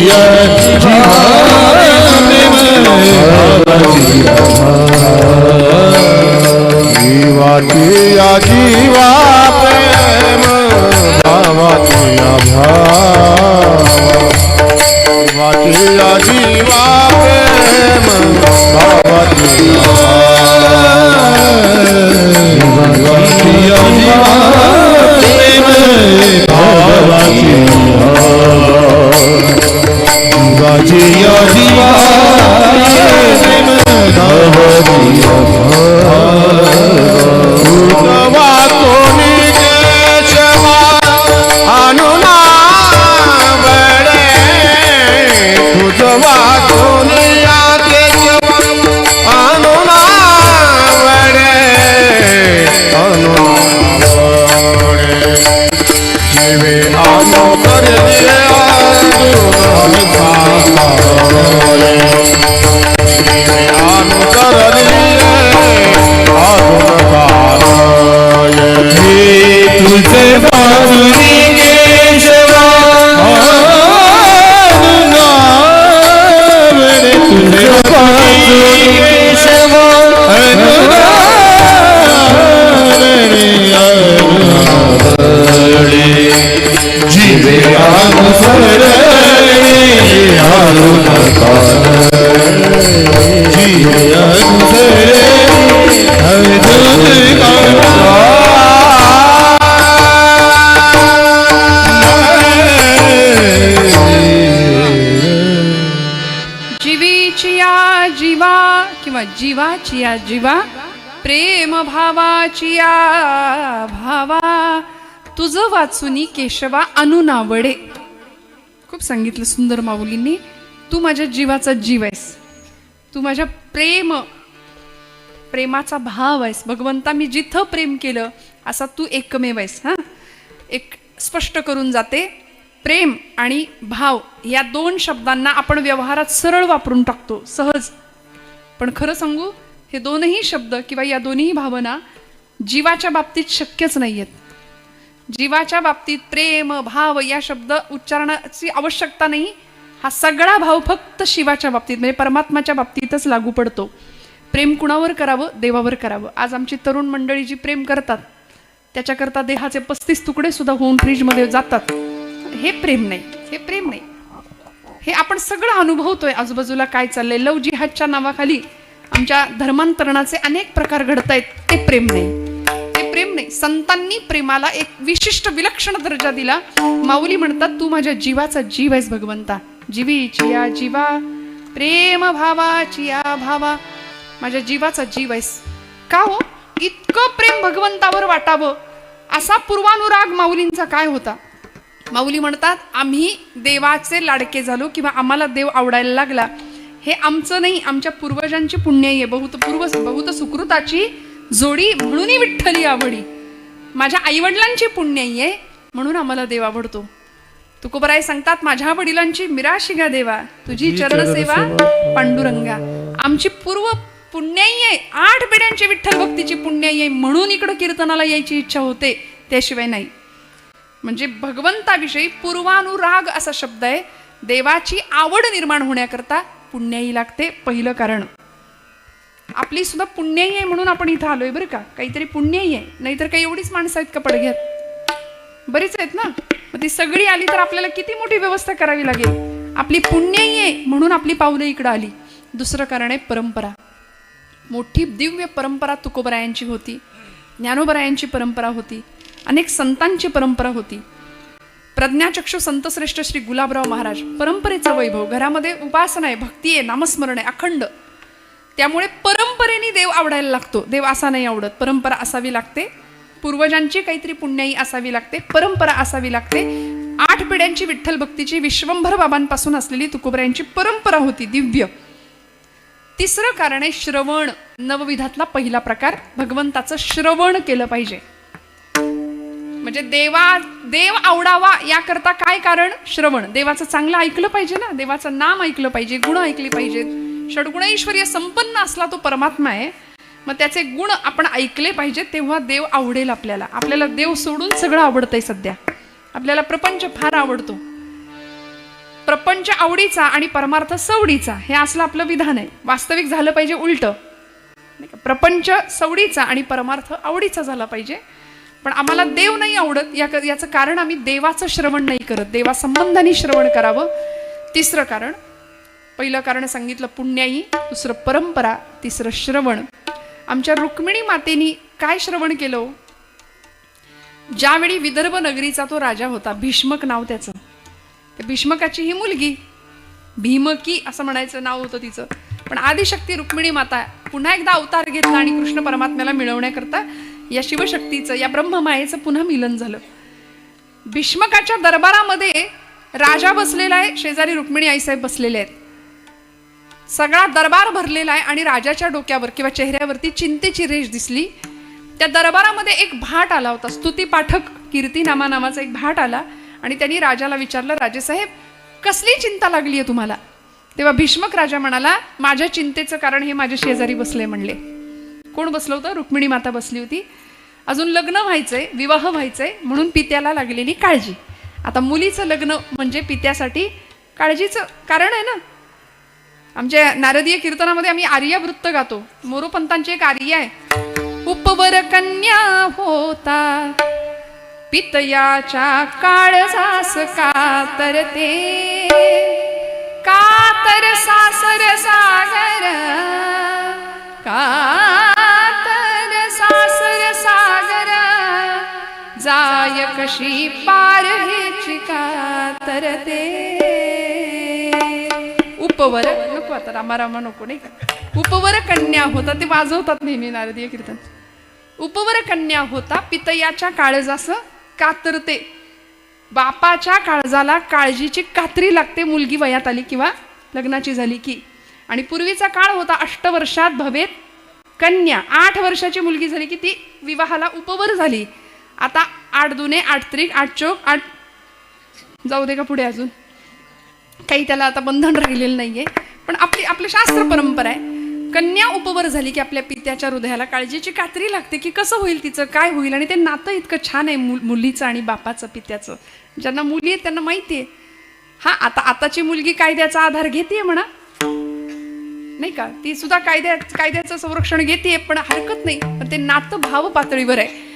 जीवा जीवाची या जीवा प्रेम भावाची या जीवाची या जीवा प्रेम भावाची जीवाची जीवा प्रेम भावाची जीवाची जीवा तुझवा कोणी केशवा अनुना बडे, तुझवा कोणी या केशवा अनुना बडे, अनुना बडे जीवे आनो करे तुझे बाजुनी केशवा अनुनावडे, तुझे बाजुनी केशवा अनुनावडे, अनुनावडे जीवे अनुसरणे जीवे अनुसरणे जीवा किंवा जीवाची या जीवा प्रेम भावाची या भावा, तुझ वाचुनी केशवा अनुनावडे. खूप सांगितलं सुंदर माऊलींनी. तू माझ्या जीवाचा जीव आहेस, तू माझ्या प्रेमाचा भाव आहेस भगवंता. मी जिथं प्रेम केलं असा तू एकमेव आहेस. हा, एक स्पष्ट करून जाते. प्रेम आणि भाव या दोन शब्दांना आपण व्यवहारात सरळ वापरून टाकतो सहज, पण खरं सांगू हे दोनही शब्द किंवा या दोन्ही भावना जीवाच्या बाबतीत शक्यच नाही आहेत. जीवाच्या बाबतीत प्रेम भाव या शब्द उच्चारणाची आवश्यकता नाही. हा सगळा भाव फक्त शिवाच्या बाबतीत म्हणजे परमात्माच्या बाबतीतच लागू पडतो. प्रेम कुणावर करावं? देवावर करावं. आज आमची तरुण मंडळी जी प्रेम करतात त्याच्याकरता देहाचे 35 तुकडे सुद्धा होऊन फ्रीजमध्ये जातात. हे प्रेम नाही, हे प्रेम नाही. हे आपण सगळं अनुभवतोय आजूबाजूला काय चाललंय. लव जिहादच्या नावाखाली आमच्या धर्मांतरणाचे अनेक प्रकार घडतायत. ते प्रेम नाही, ते प्रेम नाही. संतांनी प्रेमाला एक विशिष्ट विलक्षण दर्जा दिला. माऊली म्हणतात तू माझ्या जीवाचा जीव आहेस भगवंता. जीवीची या जीवा प्रेम भावाची या भावा, माझ्या जीवाचा जीव आहेस. का हो इतकं प्रेम भगवंतावर वाटावं असा पूर्वानुराग माऊलींचा काय होता? माऊली म्हणतात आम्ही देवाचे लाडके झालो किंवा आम्हाला देव आवडायला लागला हे आमचं नाही, आमच्या पूर्वजांची पुण्याई आहे. बहुत सुकृताची जोडी म्हणून विठ्ठली आवडी. माझ्या आईवडिलांची पुण्याई आहे म्हणून आम्हाला देव आवडतो. तुकोबराय सांगतात माझ्या वडिलांची मिराशी गा देवा, तुझी चरण सेवा पांडुरंगा. आमची पूर्व पुण्याई आहे, 8 पिढ्यांची विठ्ठल भक्तीची पुण्याई आहे म्हणून इकडं कीर्तनाला यायची इच्छा होते, त्याशिवाय नाही. म्हणजे भगवंताविषयी पूर्वानुराग असा शब्द आहे. देवाची आवड निर्माण होण्याकरता पुण्याई लागते. पहिलं कारण आपली सुद्धा पुण्याई आहे म्हणून आपण इथं आलोय बरं का. काहीतरी पुण्याई आहे, नाहीतर काही एवढीच माणसं आहेत का पडघ्यात? बरीच आहेत ना. मग ती सगळी आली तर आपल्याला किती मोठी व्यवस्था करावी लागेल. आपली पुण्याई आहे म्हणून आपली पावलं इकडं आली. दुसरं कारण आहे परंपरा. मोठी दिव्य परंपरा तुकोबरायांची होती, ज्ञानोबरायांची परंपरा होती, अनेक संतांची परंपरा होती. प्रज्ञाचक्षु संतश्रेष्ठ श्री गुलाबराव महाराज, परंपरेचा वैभव. घरामध्ये उपासना आहे, भक्ती आहे, नामस्मरण आहे अखंड. त्यामुळे परंपरेने देव आवडायला लागतो. देव असा नाही आवडत, परंपरा असावी लागते. पूर्वजांची काहीतरी पुण्याई असावी लागते, परंपरा असावी लागते. 8 पिढ्यांची विठ्ठल भक्तीची विश्वंभर बाबांपासून असलेली तुकोबरायांची परंपरा होती दिव्य. तिसरं कारण आहे श्रवण. नवविधातला पहिला प्रकार, भगवंताचं श्रवण केलं पाहिजे. म्हणजे देव आवडावा याकरता काय कारण? श्रवण. देवाचं चांगलं ऐकलं पाहिजे ना, देवाचं नाम ऐकलं पाहिजे, गुण ऐकली पाहिजेत. षड्गुणैश्वर्य संपन्न असला तो परमात्मा आहे, मग त्याचे गुण आपण ऐकले पाहिजे, तेव्हा देव आवडेल आपल्याला. आपल्याला देव सोडून सगळं आवडतंय सध्या. आपल्याला प्रपंच फार आवडतो. प्रपंच आवडीचा आणि परमार्थ सवडीचा, हे असलं आपलं विधान आहे. वास्तविक झालं पाहिजे उलट. प्रपंच सवडीचा आणि परमार्थ आवडीचा झाला पाहिजे. पण आम्हाला देव नाही आवडत, याचं कारण आम्ही देवाचं श्रवण नाही करत. देवासंबंधाने श्रवण करावं. तिसरं कारण, पहिलं कारण सांगितलं पुण्याई, दुसरं परंपरा, तिसरं श्रवण. आमच्या रुक्मिणी मातेनी काय श्रवण केलं? ज्यावेळी विदर्भ नगरीचा तो राजा होता, भीष्मक नाव त्याचं, त्या भीष्मकाची ही मुलगी भीमकी असं म्हणायचं नाव होतं तिचं. पण आदिशक्ती रुक्मिणी माता पुन्हा एकदा अवतार घेतला आणि कृष्ण परमात्म्याला मिळवण्याकरता या शिवशक्तीचं, या ब्रह्ममायेचं पुन्हा मिलन झालं. भीष्मकाच्या दरबारामध्ये राजा बसलेला आहे, शेजारी रुक्मिणी आईसाहेब बसलेले आहेत. सगळा दरबार भरलेला आहे आणि राजाच्या डोक्यावर किंवा चेहऱ्यावरती चिंतेची रेष दिसली. त्या दरबारामध्ये एक भाट आला होता, स्तुती पाठक कीर्तिनामा नावाचा एक भाट आला आणि त्यांनी राजाला विचारलं, राजेसाहेब कसली चिंता लागली आहे तुम्हाला? तेव्हा भीष्मक राजा म्हणाला, माझ्या चिंतेचं कारण हे माझ्या शेजारी बसले म्हणले. कोण बसलं होतं? रुक्मिणी माता बसली होती. अजून लग्न व्हायचंय, विवाह व्हायचंय, म्हणून पित्याला लागलेली काळजी. आता मुलीचं लग्न म्हणजे पित्यासाठी काळजीचं कारण आहे ना. आमच्या नारदीय कीर्तनामध्ये आम्ही आर्या वृत्त गातो. मोरोपंतांची एक आर्या आहे. उपवर कन्या होता पितयाच्या काळजास कातरते, कातर सासर सागर, कातर सासर सागर, जाय कशी पार हेची कातरते. उपवर नको, आता रामा नको नाही का. उपवर कन्या होता, ते वाजवतात नेहमी नारदीय कीर्तन. उपवर कन्या होता पितयाच्या काळजास कातरते. बापाच्या काळजाला काळजीची कात्री लागते मुलगी वयात आली किंवा लग्नाची झाली की. आणि पूर्वीचा काळ होता 8 वर्षात भवेत कन्या. 8 वर्षाची मुलगी झाली की ती विवाहाला उपवर झाली. आता 8 दुने 8 त्रिक 8 चोक 8 जाऊ दे का पुढे, अजून काही त्याला आता बंधन राहिलेलं नाहीये. पण आपली शास्त्र परंपरा आहे, कन्या उपवर झाली की आपल्या पित्याच्या हृदयाला काळजीची कात्री लागते की कसं होईल, तिचं काय होईल. आणि ते नातं इतकं छान आहे मुलीचं आणि बापाचं, पित्याचं. ज्यांना मुली आहेत त्यांना माहिती आहे. हा, आताची मुलगी कायद्याचा आधार घेते म्हणा, नाही का, ती सुद्धा कायद्याचं संरक्षण घेते, पण हरकत नाही. पण ते नातं भाव पातळीवर आहे.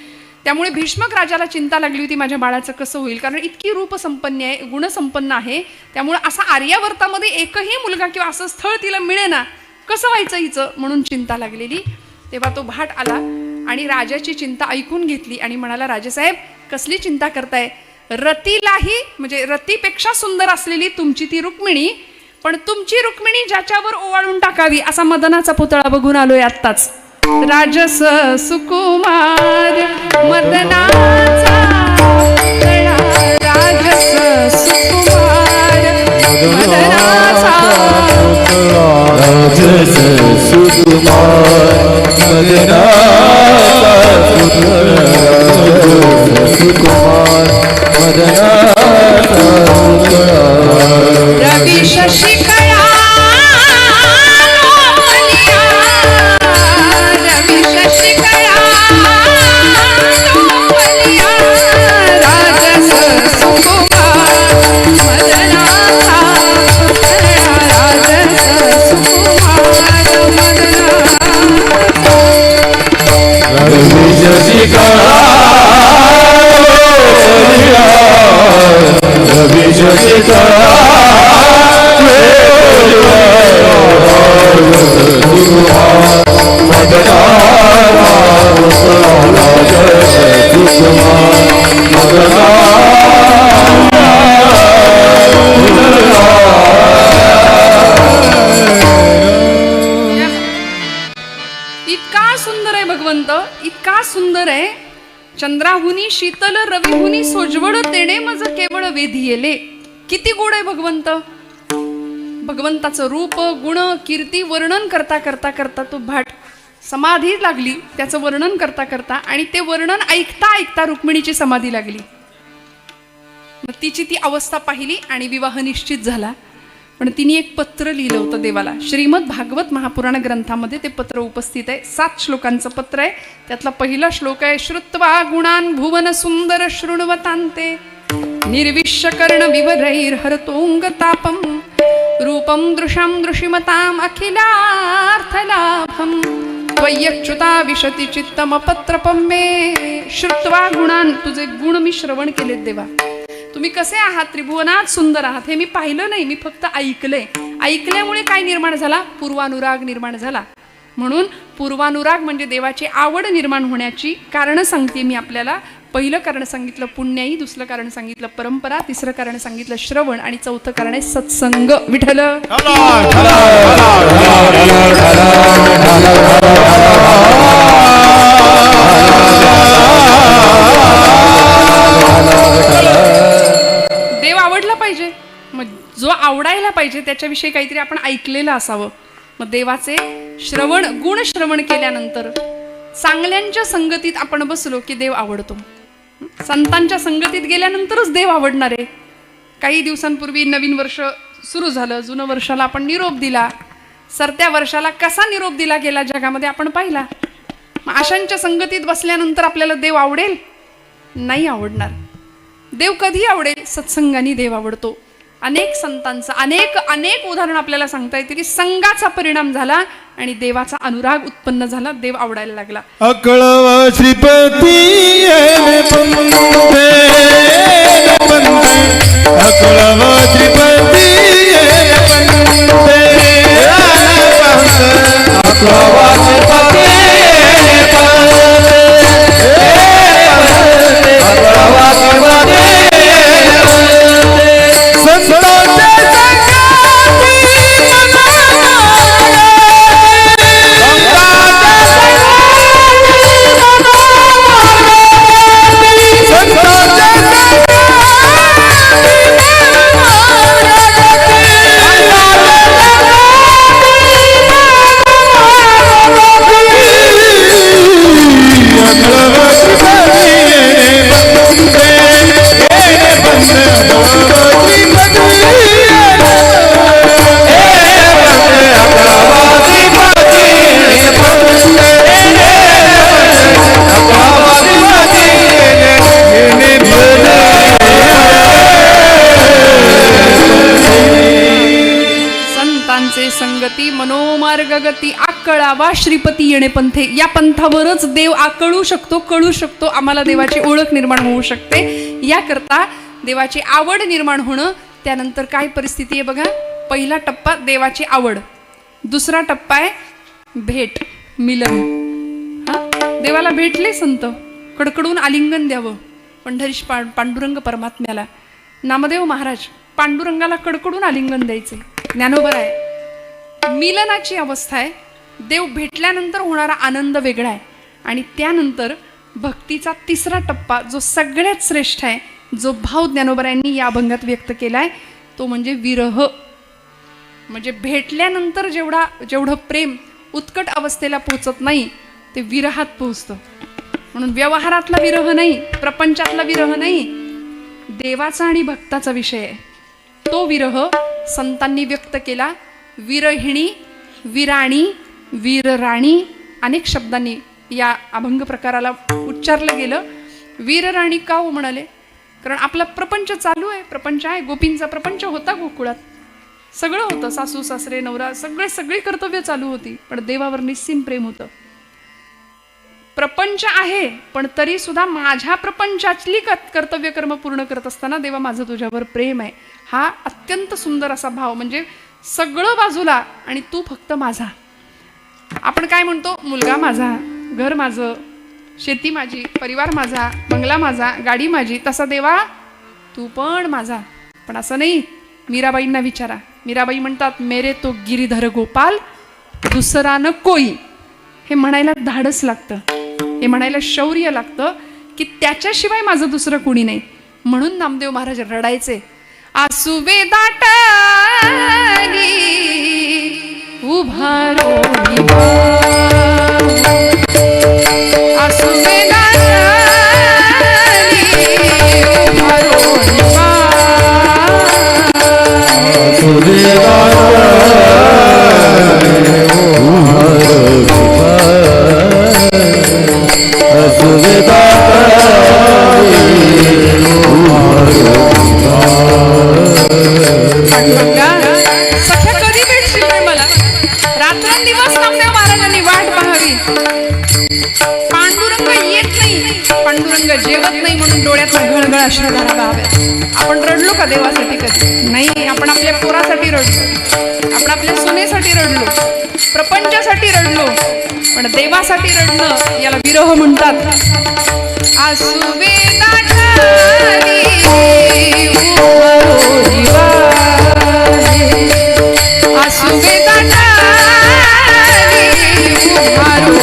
त्यामुळे भीष्मक राजाला चिंता लागली होती, माझ्या बाळाचं कसं होईल, कारण इतकी रूपसंपन्न आहे, गुणसंपन्न आहे. त्यामुळे असा आर्यावर्तामध्ये एकही मुलगा किंवा असं स्थळ तिला मिळेना, कसं व्हायचं हिचं, म्हणून चिंता लागलेली. तेव्हा तो भाट आला आणि राजाची चिंता ऐकून घेतली आणि म्हणाला, राजेसाहेब कसली चिंता करताय? रतीलाही, म्हणजे रतीपेक्षा सुंदर असलेली तुमची ती रुक्मिणी, पण तुमची रुक्मिणी ज्याच्यावर ओवाळून टाकावी असा मदनाचा पुतळा बघून आलोय आत्ताच. राजस सुकुमार मदनाचा पुतळा, राजस सुकुमार मदनाचा पुतळा, राजस सुकुमार मदनाचा पुतळा, राजस सुकुमार मदनाचा पुतळा. रवी शशिकळा लोमलिया, रवी शशिकळा लोमलिया, राजस सुकुमार मदनाचा पुतळा, राजस सुकुमार मदनाचा. रवी शशिकळा रवी शशिकळा इतका सुंदर आहे भगवंत, इतका सुंदर आहे चंद्राहुनी शीतल रविहुनी सोज्वळ तेणे मज केवळ वेधियेले. किती गोड आहे भगवंत. भगवंताचं रूप गुण कीर्ती वर्णन करता करता करता तो भाट समाधी लागली त्याचं वर्णन करता करता, आणि ते वर्णन ऐकता ऐकता रुक्मिणीची समाधी लागली. मग तिची ती अवस्था पाहिली आणि विवाह निश्चित झाला. पण तिने एक पत्र लिहिलं होतं देवाला. श्रीमद भागवत महापुराण ग्रंथामध्ये ते पत्र उपस्थित आहे. 7 श्लोकांचं पत्र आहे. त्यातला पहिला श्लोक आहे, श्रुत्वा गुणान भुवन सुंदर शृण्वतांते निर्विश्य कर्ण विवरैर हरतोंग तापम रूपम दृशाम दृशिमताम अखिलार्थलाभम त्वय्यच्युता विशती चित्तम पत्रपम मे. श्रुत्वा गुणान, तुझे गुण मी श्रवण केलेत देवा. तुम्ही कसे आहात, त्रिभुवनात सुंदर आहात, हे मी पाहिलं नाही, मी फक्त ऐकलंय. ऐकल्यामुळे काय निर्माण झाला, पूर्वानुराग निर्माण झाला. म्हणून पूर्वानुराग म्हणजे देवाची आवड निर्माण होण्याची कारण सांगते मी आपल्याला. पहिलं कारण सांगितलं पुण्याई, दुसरं कारण सांगितलं परंपरा, तिसरं कारण सांगितलं श्रवण, आणि चौथं कारण आहे सत्संग. विठ्ठल देव आवडला पाहिजे. मग जो आवडायला पाहिजे त्याच्याविषयी काहीतरी आपण ऐकलेलं असावं. मग देवाचे श्रवण, गुण श्रवण केल्यानंतर चांगल्यांच्या संगतीत आपण बसलो की देव आवडतो. संतांच्या संगतीत गेल्यानंतरच देव आवडणार आहे. काही दिवसांपूर्वी नवीन वर्ष सुरू झालं, जुनं वर्षाला आपण निरोप दिला. सरत्या वर्षाला कसा निरोप दिला गेला जगामध्ये आपण पाहिला. मग अशांच्या संगतीत बसल्यानंतर आपल्याला देव आवडेल? नाही आवडणार. देव कधी आवडेल? सत्संगाने देव आवडतो. अनेक संतांचं अनेक उदाहरण आपल्याला सांगता येते की संघाचा परिणाम झाला आणि देवाचा अनुराग उत्पन्न झाला, देव आवडायला लागला. अकळव श्रीपती अकळव श्रीपती संगती मनोमार्ग गती आकळावा श्रीपती येणे पंथे. या पंथावरच देव आकळू शकतो, कळू शकतो. आम्हाला देवाची ओळख निर्माण होऊ शकते. याकरता देवाची आवड निर्माण होणं. त्यानंतर काय परिस्थिती आहे बघा. पहिला टप्पा देवाची आवड, दुसरा टप्पा आहे भेट, मिलन. देवाला भेटले संत, कडकडून आलिंगन द्यावं. पंढरीश पांडुरंग परमात्म्याला नामदेव महाराज पांडुरंगाला कडकडून आलिंगन द्यायचे. ज्ञानोबर आहे. मिलनाची अवस्था आहे. देव भेटल्यानंतर होणारा आनंद वेगळा आहे. आणि त्यानंतर भक्तीचा तिसरा टप्पा जो सगळ्यात श्रेष्ठ आहे, जो भाव ज्ञानोबरायांनी या अभंगात व्यक्त केलाय, तो म्हणजे विरह. म्हणजे भेटल्यानंतर जेवढं प्रेम उत्कट अवस्थेला पोहोचत नाही ते विरहात पोहोचतं. म्हणून व्यवहारातला विरह नाही, प्रपंचातला विरह नाही, देवाचा आणि भक्ताचा विषय आहे. तो विरह संतांनी व्यक्त केला. विरहिणी, विराणी, वीरराणी अनेक शब्दांनी या अभंग प्रकाराला उच्चारलं गेलं. वीरराणी का हो म्हणाले? कारण आपला प्रपंच चालू आहे, प्रपंच आहे. गोपींचा प्रपंच होता गोकुळात, सगळं होतं, सासू सासरे नवरा सगळी कर्तव्य चालू होती. पण देवावर निस्सीम प्रेम होतं. प्रपंच आहे पण तरी सुद्धा माझ्या प्रपंचातली कर्तव्य कर्म पूर्ण करत असताना देवा माझं तुझ्यावर प्रेम आहे. हा अत्यंत सुंदर असा भाव. म्हणजे सगळं बाजूला आणि तू फक्त माझा. आपण काय म्हणतो? मुलगा माझा, घर माझं, शेती माझी, परिवार माझा, बंगला माझा, गाडी माझी. तसा देवा तू पण माझा. पण असं नाही. मीराबाईंना विचारा. मीराबाई म्हणतात, मेरे तो गिरीधर गोपाल दुसरा न कोई. हे म्हणायला धाडस लागतं, हे म्हणायला शौर्य लागतं की त्याच्याशिवाय माझं दुसरं कुणी नाही. म्हणून नामदेव महाराज रडायचे. आसुवे दाटाली उभारो आसुवे दाटाली उभारो सख्या कधी भेटशील रे मला. रात्रंदिवस नामदेव महाराजांनी वाट पाहावी. पांडुरंग येत नाही, पांडुरंग जेवत नाही म्हणून डोळ्यात घळघळ अश्रुधारा व्हाव्या. आपण रडलो का देवासाठी? कधी नाही. आपण आपल्या पोरासाठी रडलो, आपण आपल्या सुनेसाठी रडलो, प्रपंचासाठी रडलो, पण देवासाठी रडणं याला विरह म्हणतात. आसुवे दाटाली उभारो दिवाळे, आसुवे दाटाली उभारो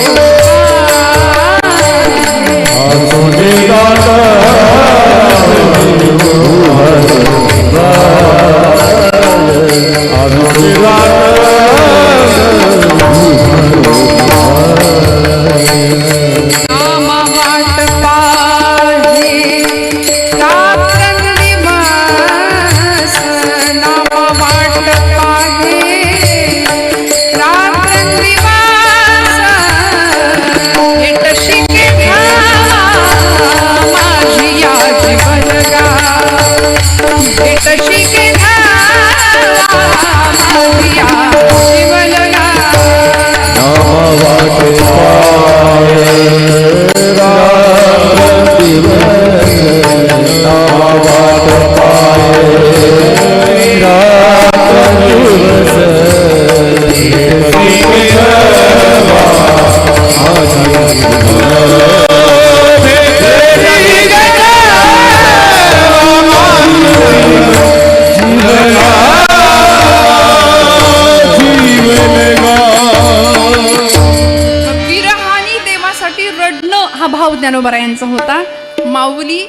ज्ञानोबरायांचा होता. माऊली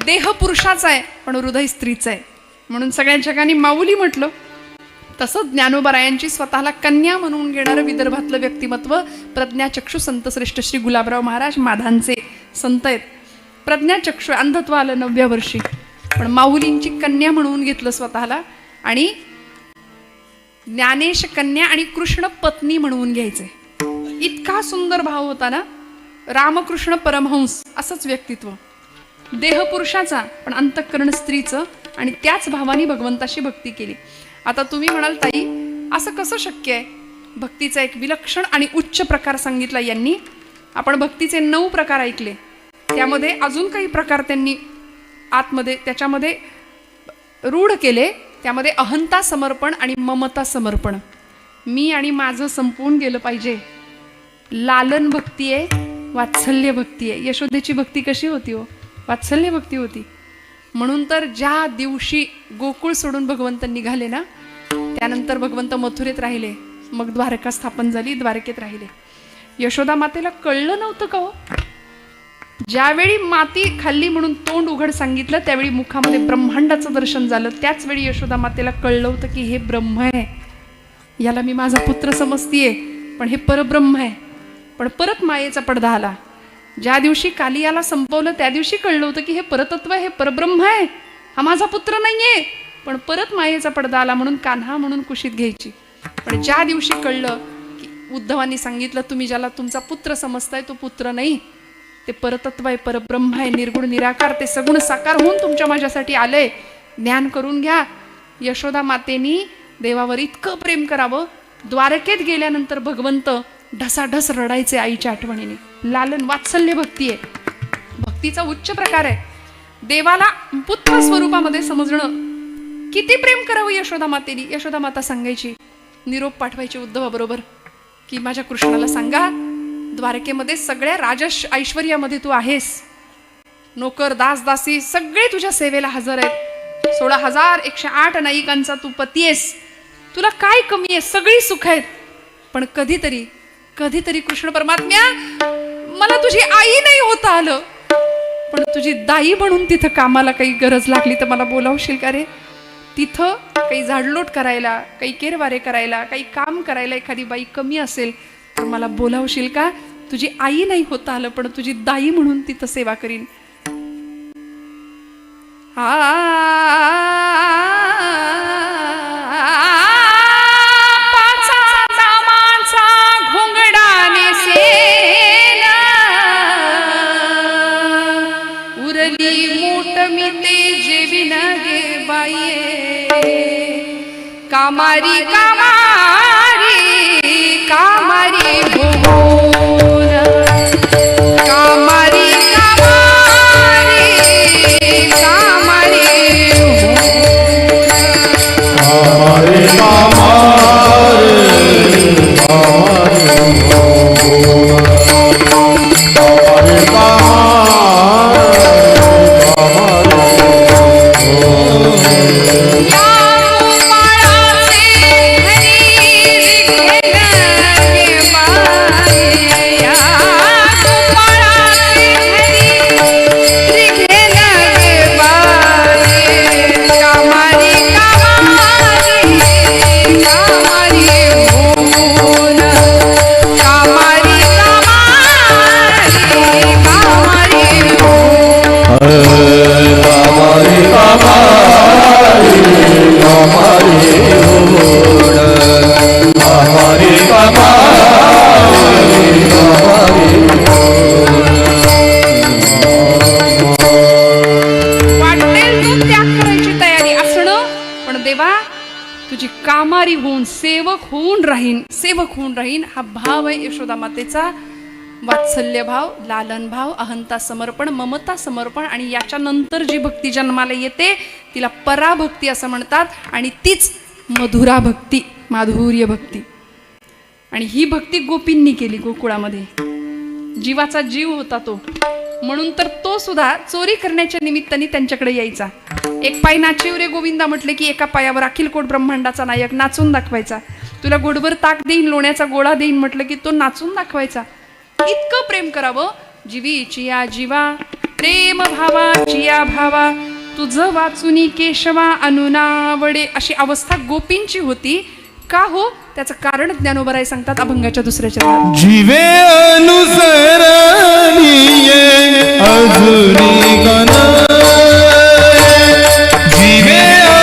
देह पुरुषाचा आहे पण हृदय स्त्रीचं आहे म्हणून सगळ्या जगांनी माऊली म्हटलं. तसंच ज्ञानोबरायांची स्वतःला कन्या म्हणून घेणारं विदर्भातलं व्यक्तिमत्व प्रज्ञाचक्षु संतश्रेष्ठ श्री गुलाबराव महाराज माधांचे संत आहेत. प्रज्ञाचक्षु अंधत्व आलं 9व्या वर्षी, पण माऊलींची कन्या म्हणून घेतलं स्वतःला आणि ज्ञानेश कन्या आणि कृष्ण पत्नी म्हणून घ्यायचे. इतका सुंदर भाव होता ना. रामकृष्ण परमहंस असंच व्यक्तित्व, देह पुरुषाचा पण अंतःकरण स्त्रीचं, आणि त्याच भावाने भगवंताशी भक्ती केली. आता तुम्ही म्हणाल ताई असं कसं शक्य आहे? भक्तीचा एक विलक्षण आणि उच्च प्रकार सांगितला यांनी. आपण भक्तीचे 9 प्रकार ऐकले, त्यामध्ये अजून काही प्रकार त्यांनी आतमध्ये त्याच्यामध्ये रूढ केले. त्यामध्ये अहंता समर्पण आणि ममता समर्पण, मी आणि माझं संपवून गेलं पाहिजे. लालन भक्ती आहे, वात्सल्य भक्ती आहे. यशोदेची भक्ती कशी होती हो? वात्सल्य भक्ती होती. म्हणून तर ज्या दिवशी गोकुळ सोडून भगवंत निघाले ना, त्यानंतर भगवंत मथुरेत राहिले, मग द्वारका स्थापन झाली, द्वारकेत राहिले. यशोदा मातेला कळलं नव्हतं का हो? ज्यावेळी माती खाल्ली म्हणून तोंड उघड सांगितलं, त्यावेळी मुखामध्ये ब्रह्मांडाचं दर्शन झालं. त्याच वेळी यशोदा मातेला कळलं होतं की हे ब्रह्म आहे, याला मी माझा पुत्र समजतीये, पण हे परब्रह्म आहे. पण परत मायेचा पडदा आला. ज्या दिवशी कालियाला संपवलं त्या दिवशी कळलं होतं की हे परतत्व आहे, हे परब्रह्म आहे, हा माझा पुत्र नाहीये. पण परत मायेचा पडदा आला म्हणून कान्हा म्हणून कुशीत घ्यायची. पण ज्या दिवशी कळलं की उद्धवांनी सांगितलं तुम्ही ज्याला तुमचा पुत्र समजताय तो पुत्र नाही, ते परतत्व आहे, परब्रह्म आहे, निर्गुण निराकार, ते सगुण साकार होऊन तुमच्या माझ्यासाठी आलंय, ज्ञान करून घ्या. यशोदा मातेनी देवावर इतकं प्रेम करावं. द्वारकेत गेल्यानंतर भगवंत ढसाढस रडायचे आईच्या आठवणीने. लालन वात्सल्य भक्ती आहे, भक्तीचा उच्च प्रकार आहे. देवाला पुत्र स्वरूपामध्ये समजणं. किती प्रेम करावं यशोदा मातेनी. यशोदा माता सांगायची, निरोप पाठवायची उद्धवाबरोबर की माझ्या कृष्णाला सांगा द्वारकेमध्ये सगळ्या राजश ऐश्वर्यामध्ये तू आहेस, नोकर दास दासी सगळे तुझ्या सेवेला हजर आहेत, 16,108 नायिकांचा तू पती आहेस, तुला काय कमी आहे, सगळी सुख आहेत. पण कधीतरी कधीतरी कृष्ण परमात्म्या मला तुझी आई नाही होता आलं, पण पण तुझी दाई म्हणून तिथं कामाला काही गरज लागली तर मला बोलावशील का रे? तिथं काही झाडलोट करायला, काही केरवारे करायला, काही काम करायला एखादी बाई कमी असेल तर मला बोलावशील का? तुझी आई नाही होता आलं पण तुझी दाई म्हणून तिथं सेवा करीन. उरली मूठ मी ते जेविन गे बाये, कामारी कामारी कामारी भुवन, कामारी कामारी कामारी हमारे हमारे तुझी कामारी होऊन सेवक होऊन राहीन हा भाव आहे यशोदा मातेचा. वात्सल्य भाव, लालन भाव, अहंता समर्पण, ममता समर्पण आणि याच्या नंतर जी भक्ती जन्माला येते तिला पराभक्ती असं म्हणतात आणि तीच मधुरा भक्ती, माधुर्य भक्ती. आणि ही भक्ती गोपींनी केली गोकुळामध्ये. जीवाचा जीव होता तो, म्हणून तर तो सुद्धा चोरी करण्याच्या निमित्ताने त्यांच्याकडे यायचा. एक पाय नाचीव रे गोविंदा म्हटले की एका पायावर अखिल कोट ब्रह्मांडाचा नायक नाचून दाखवायचा. तुला गोडभर ताक देईन, लोण्याचा गोळा देईन म्हटलं की तो नाचून दाखवायचा. इतकं प्रेम करावं. जीवीची या जीवा, प्रेम भावाची या भावा, तुझं वाचुनी केशवा अनुनावडे, अशी अवस्था गोपींची होती. का हो? त्याचं कारण ज्ञानोबराय सांगतात अभंगाच्या दुसऱ्या चरणात. जीवे अनुसरणीये अजुनी गण, जीवे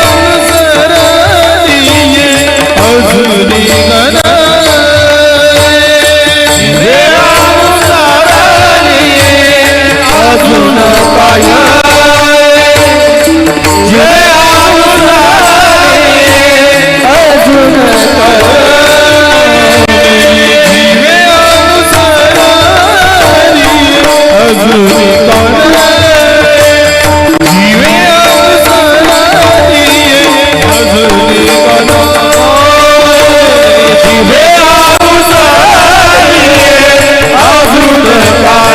अनुसरणीये अजुनी गण, जीवे अनुसरणीये अजुन काय, जीवे अनुसरणीये अजुन काय, अजुनी कोण जीवे अनुसरणीये अजुनी कोण, जीवे अनुसरणीये अजुन काय,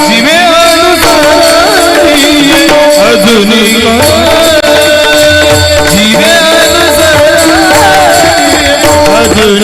जीवे अनुसरणीये अजुन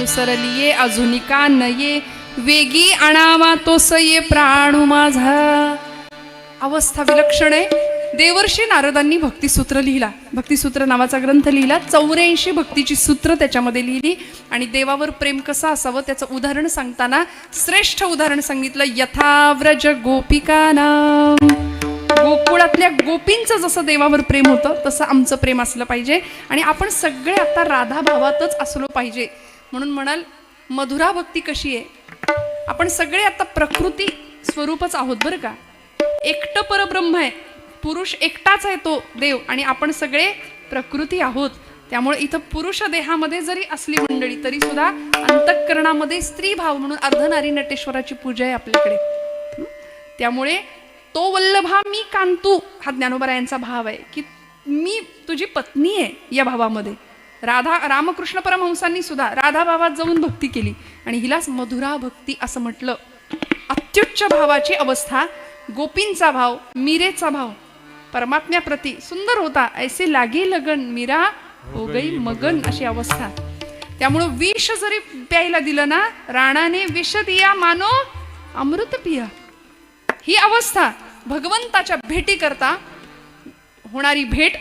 सरलिये अजुनिका नये, वेगी आणावा तोस ये प्राणू माझा. अवस्था विलक्षण आहे. देवर्षी नारदांनी भक्तिसूत्र लिहिला, भक्तिसूत्र नावाचा ग्रंथ लिहिला. 84 भक्तीची सूत्र त्याच्यामध्ये लिहिली आणि देवावर प्रेम कसं असावं त्याचं उदाहरण सांगताना श्रेष्ठ उदाहरण सांगितलं. यथाव्रज गोपिकानाम, गोकुळातल्या गोपींचं जसं देवावर प्रेम होतं तसं आमचं प्रेम असलं पाहिजे आणि आपण सगळे आता राधा भावातच असलो पाहिजे. म्हणून म्हणाल मधुरा भक्ती कशी आहे, आपण सगळे आता प्रकृती स्वरूपच आहोत बरं का. एकटं परब्रह्म आहे, पुरुष एकटाच आहे तो देव आणि आपण सगळे प्रकृती आहोत. त्यामुळे इथं पुरुष देहामध्ये जरी असली मंडळी तरी सुद्धा अंतःकरणामध्ये स्त्री भाव म्हणून अर्धनारी नटेश्वराची पूजा आहे आपल्याकडे. त्यामुळे तो वल्लभा मी कांतू हा ज्ञानोबरायांचा भाव आहे की मी तुझी पत्नी आहे. या भावामध्ये रामकृष्ण परमहंसांनी सुद्धा राधा भावात जाऊन भक्ती केली आणि हिलाच मधुरा भक्ती असं म्हटलं. अत्युच्च भावाची अवस्था, गोपींचा भाव, मीरेचा भाव परमात्म्याप्रती सुंदर होता. ऐसे लागी लगन मीरा हो गई मगन अशी अवस्था. त्यामुळं विष जरी प्यायला दिलं ना, राणाने विष दिया मानो अमृत पिया. ही अवस्था भगवंताच्या भेटी करता होणारी भेट.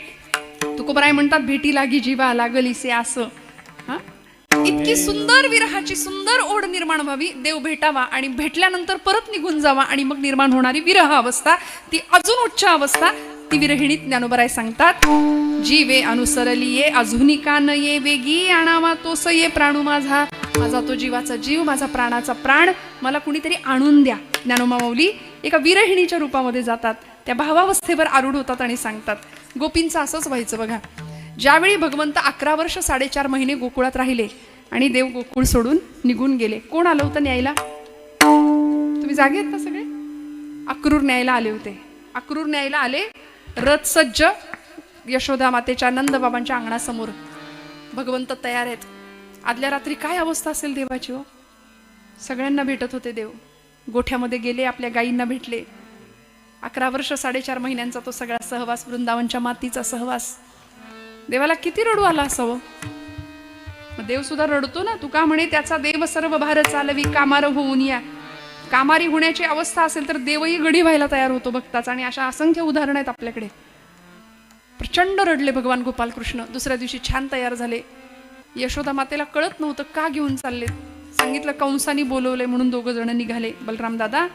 तुकोबराय म्हणतात भेटी लागी जीवा लागलीसे असं. इतकी सुंदर विरहाची सुंदर ओढ निर्माण व्हावी, देव भेटावा आणि भेटल्यानंतर परत निघून जावा आणि मग निर्माण होणारी विरह अवस्था, ती अजून उच्च अवस्था, ती विरहिणी ज्ञानोबराय सांगतात. जीवे अनुसरली ये अजूनी का न ये वेगी आणावा तोस ये प्राणू माझा. माझा तो जीवाचा जीव, माझा प्राणाचा प्राण मला कुणीतरी आणून द्या. ज्ञानोबा माऊली एका विरहिणीच्या रूपामध्ये जातात, त्या भावावस्थेवर आरूढ होतात आणि सांगतात. गोपींचं असंच व्हायचं बघा. ज्यावेळी भगवंत 11 वर्ष 4.5 महिने गोकुळात राहिले आणि देव गोकुळ सोडून निघून गेले, कोण आलं होतं न्यायला? तुम्ही जागे आहेत ना सगळे? अक्रूर न्यायला आले होते. अक्रूर न्यायला आले, रथ सज्ज, यशोदा मातेच्या नंदबाबांच्या अंगणासमोर भगवंत तयार आहेत. आदल्या रात्री काय अवस्था असेल देवाची हो. सगळ्यांना भेटत होते देव. गोठ्यामध्ये गेले, आपल्या गायींना भेटले. 11 वर्ष 4.5 महिन्यांचा तो सगळा सहवास, वृंदावनच्या मातीचा सहवास. देवाला किती रडू आला असावं. देव सुद्धा रडतो ना. तुका म्हणे त्याचा देव सर्व भार चालवी कामार होऊन या. कामारी होण्याची अवस्था असेल तर देवही गडी व्हायला तयार होतो भक्ताचा. आणि अशा असंख्य उदाहरण आहेत आपल्याकडे. प्रचंड रडले भगवान गोपालकृष्ण. दुसऱ्या दिवशी छान तयार झाले. यशोदा मातेला कळत नव्हतं का घेऊन चालले. सांगितलं कंसानी बोलवले म्हणून 2 जण निघाले. बलराम दादा,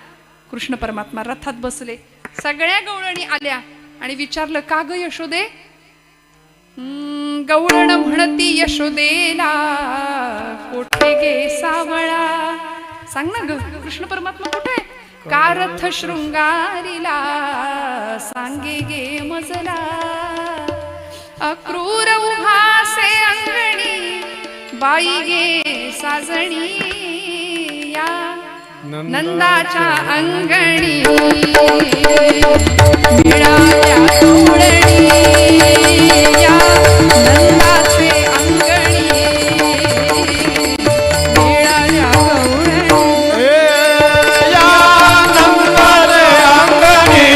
कृष्ण परमात्मा रथात बसले. सगळ्या गवळणी आल्या आणि विचारलं का ग यशोदे. गवळण म्हणती यशोदेला कोठे गे सावळा. सांग ना ग कृष्ण परमात्मा कुठे. का रथ शृंगारीला सांगे गे मजला. अक्रूर उभासे अंगणी बाई गे साजणी. या नंदाच्या अंगणी मिळाल्या गवळणी. या नंदाचे अंगणी मिळाल्या गवळणी. या नंदारे अंगणी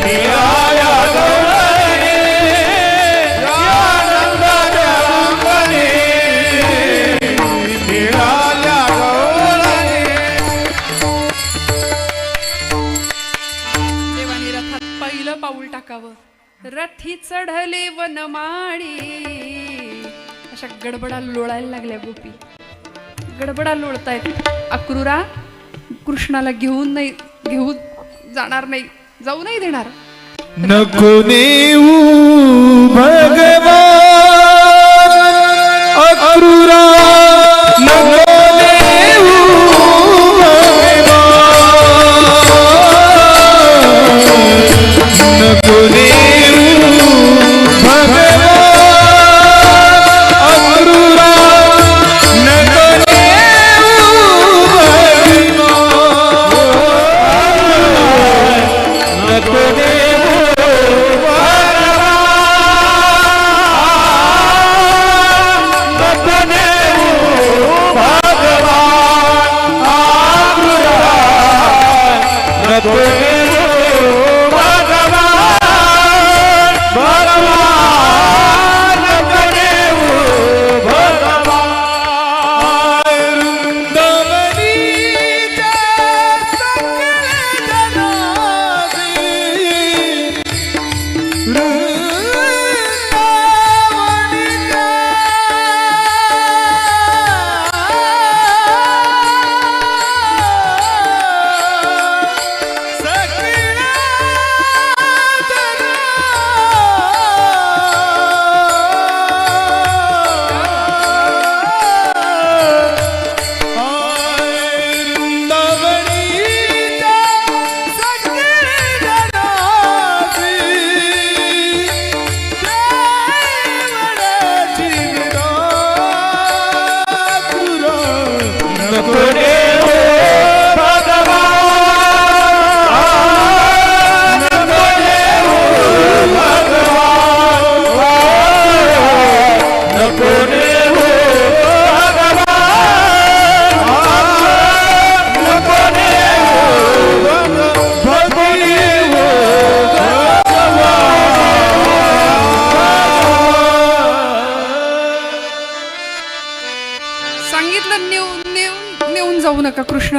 मिळाल्या गवळणी. या नंदारे अंगणी मिळाल्या गवळणी. देवाने रथात पहिलं पाऊल टाकावं. रथी चढले वनमाळी. अशा गडबडा लोळायला लागल्या गोपी. गडबडा लोळतायत. अक्रूरा कृष्णाला घेऊन जाणार नाही, जाऊ नाही देणार. नको नेऊ भगवान अक्रूरा. नको नेऊ भगवान. नको नेऊ भगवान अक्रूरा. नको नेऊ भगवान. नको नेऊ भगवान.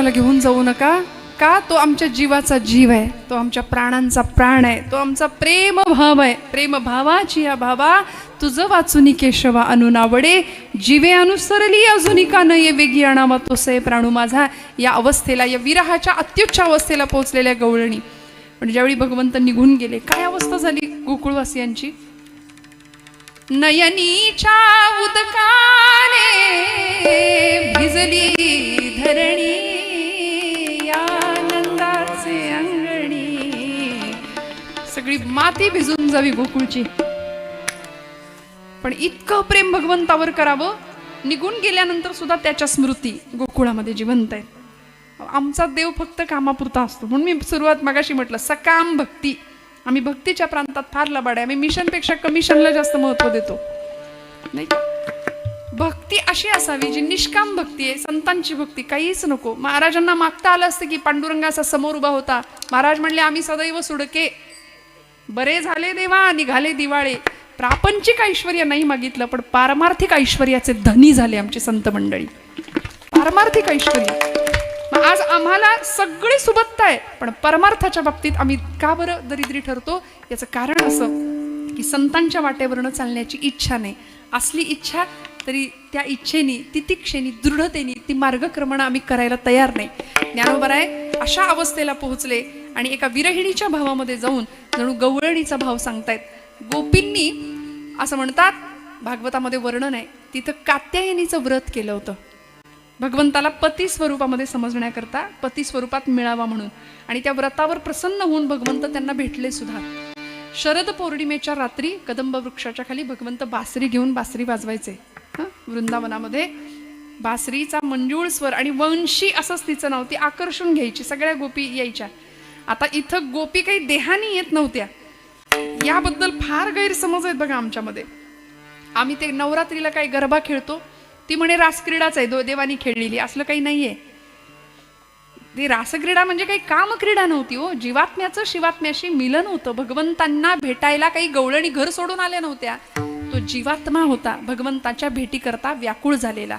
आम्हाला घेऊन जाऊ नका, का तो आमच्या जीवाचा जीव आहे, तो आमच्या प्राणांचा प्राण आहे, तो आमचा प्रेमभाव आहे. प्रेमभावाची या भावा तुझं वाचुनी केशवा अनुनावडे, जीवे अनुसरली अजुनी का न ये वेगी आणावा तो से प्राणू माझा. या अवस्थेला, या विरहाच्या अत्युच्च अवस्थेला पोहोचलेल्या गवळणी. पण ज्यावेळी भगवंत निघून गेले, काय अवस्था झाली गोकुळवासियांची. नयनीच्या उदकाने भिजली धरणी, आनंदाचे अंगणी. सगळी माती भिजून जावी गोकुळची. पण इतकं प्रेम भगवंतावर करावं, निघून गेल्यानंतर सुद्धा त्याच्या स्मृती गोकुळामध्ये जिवंत आहेत. आमचा देव फक्त कामापुरता असतो. म्हणून मी सुरुवात मगाशी म्हटलं, सकाम भक्ती. आम्ही भक्तीच्या प्रांतात फार लबाड आहे. आम्ही मिशनपेक्षा कमिशनला जास्त महत्व देतो, नाही का. भक्ती अशी असावी जी निष्काम भक्ती आहे, संतांची भक्ती. काहीच नको. महाराजांना मागता आलं असतं की पांडुरंगाचा समोर उभा होता, महाराज म्हणले आम्ही सदैव सुडके, बरे झाले देवा निघाले दिवाळे. प्रापंचिक ऐश्वर्य नाही मागितलं, पण पारमार्थिक ऐश्वर्याचे धनी झाले आमचे संत मंडळी. पारमार्थिक ऐश्वर्य. आज आम्हाला सगळी सुबत्ता आहे, पण परमार्थाच्या बाबतीत आम्ही का बरं दरिद्री ठरतो. याचं कारण असं की संतांच्या वाटेवरनं चालण्याची इच्छा नाही. असली इच्छा तरी त्या इच्छेनी, तितिक्षेनी, दृढतेनी ती मार्गक्रमण आम्ही करायला तयार नाही. ज्ञानोबराय अशा अवस्थेला पोहोचले आणि एका विरहिणीच्या भावामध्ये जाऊन जणू गवळणीचा भाव सांगतायत. गोपींनी असं म्हणतात, भागवतामध्ये वर्णन आहे, तिथं कात्यायनीचं व्रत केलं होतं भगवंताला पती स्वरूपामध्ये समजण्याकरता, पती स्वरूपात मिळावा म्हणून. आणि त्या व्रतावर प्रसन्न होऊन भगवंत त्यांना भेटले सुद्धा. शरद पौर्णिमेच्या रात्री कदंब वृक्षाच्या खाली भगवंत बासरी घेऊन बासरी वाजवायचे. वृंदावनामध्ये बासरीचा मंजूळ स्वर आणि वंशी असंच तिचं नाव, ती आकर्षून घ्यायची. सगळ्या गोपी यायच्या. आता इथं गोपी काही देहानी येत नव्हत्या. याबद्दल फार गैरसमज आहेत बघा आमच्यामध्ये. आम्ही ते नवरात्रीला काही गरबा खेळतो, ती म्हणे रासक्रीडाच आहे, देवानी खेळलेली. असलं काही नाहीये. ती रासक्रीडा म्हणजे काही कामक्रीडा नव्हती हो. जीवात्म्याचं शिवात्म्याशी मिलन होतं. भगवंतांना भेटायला काही गवळणी घर सोडून आल्या नव्हत्या. तो जीवात्मा होता, भगवंताच्या भेटीकरता व्याकुळ झालेला.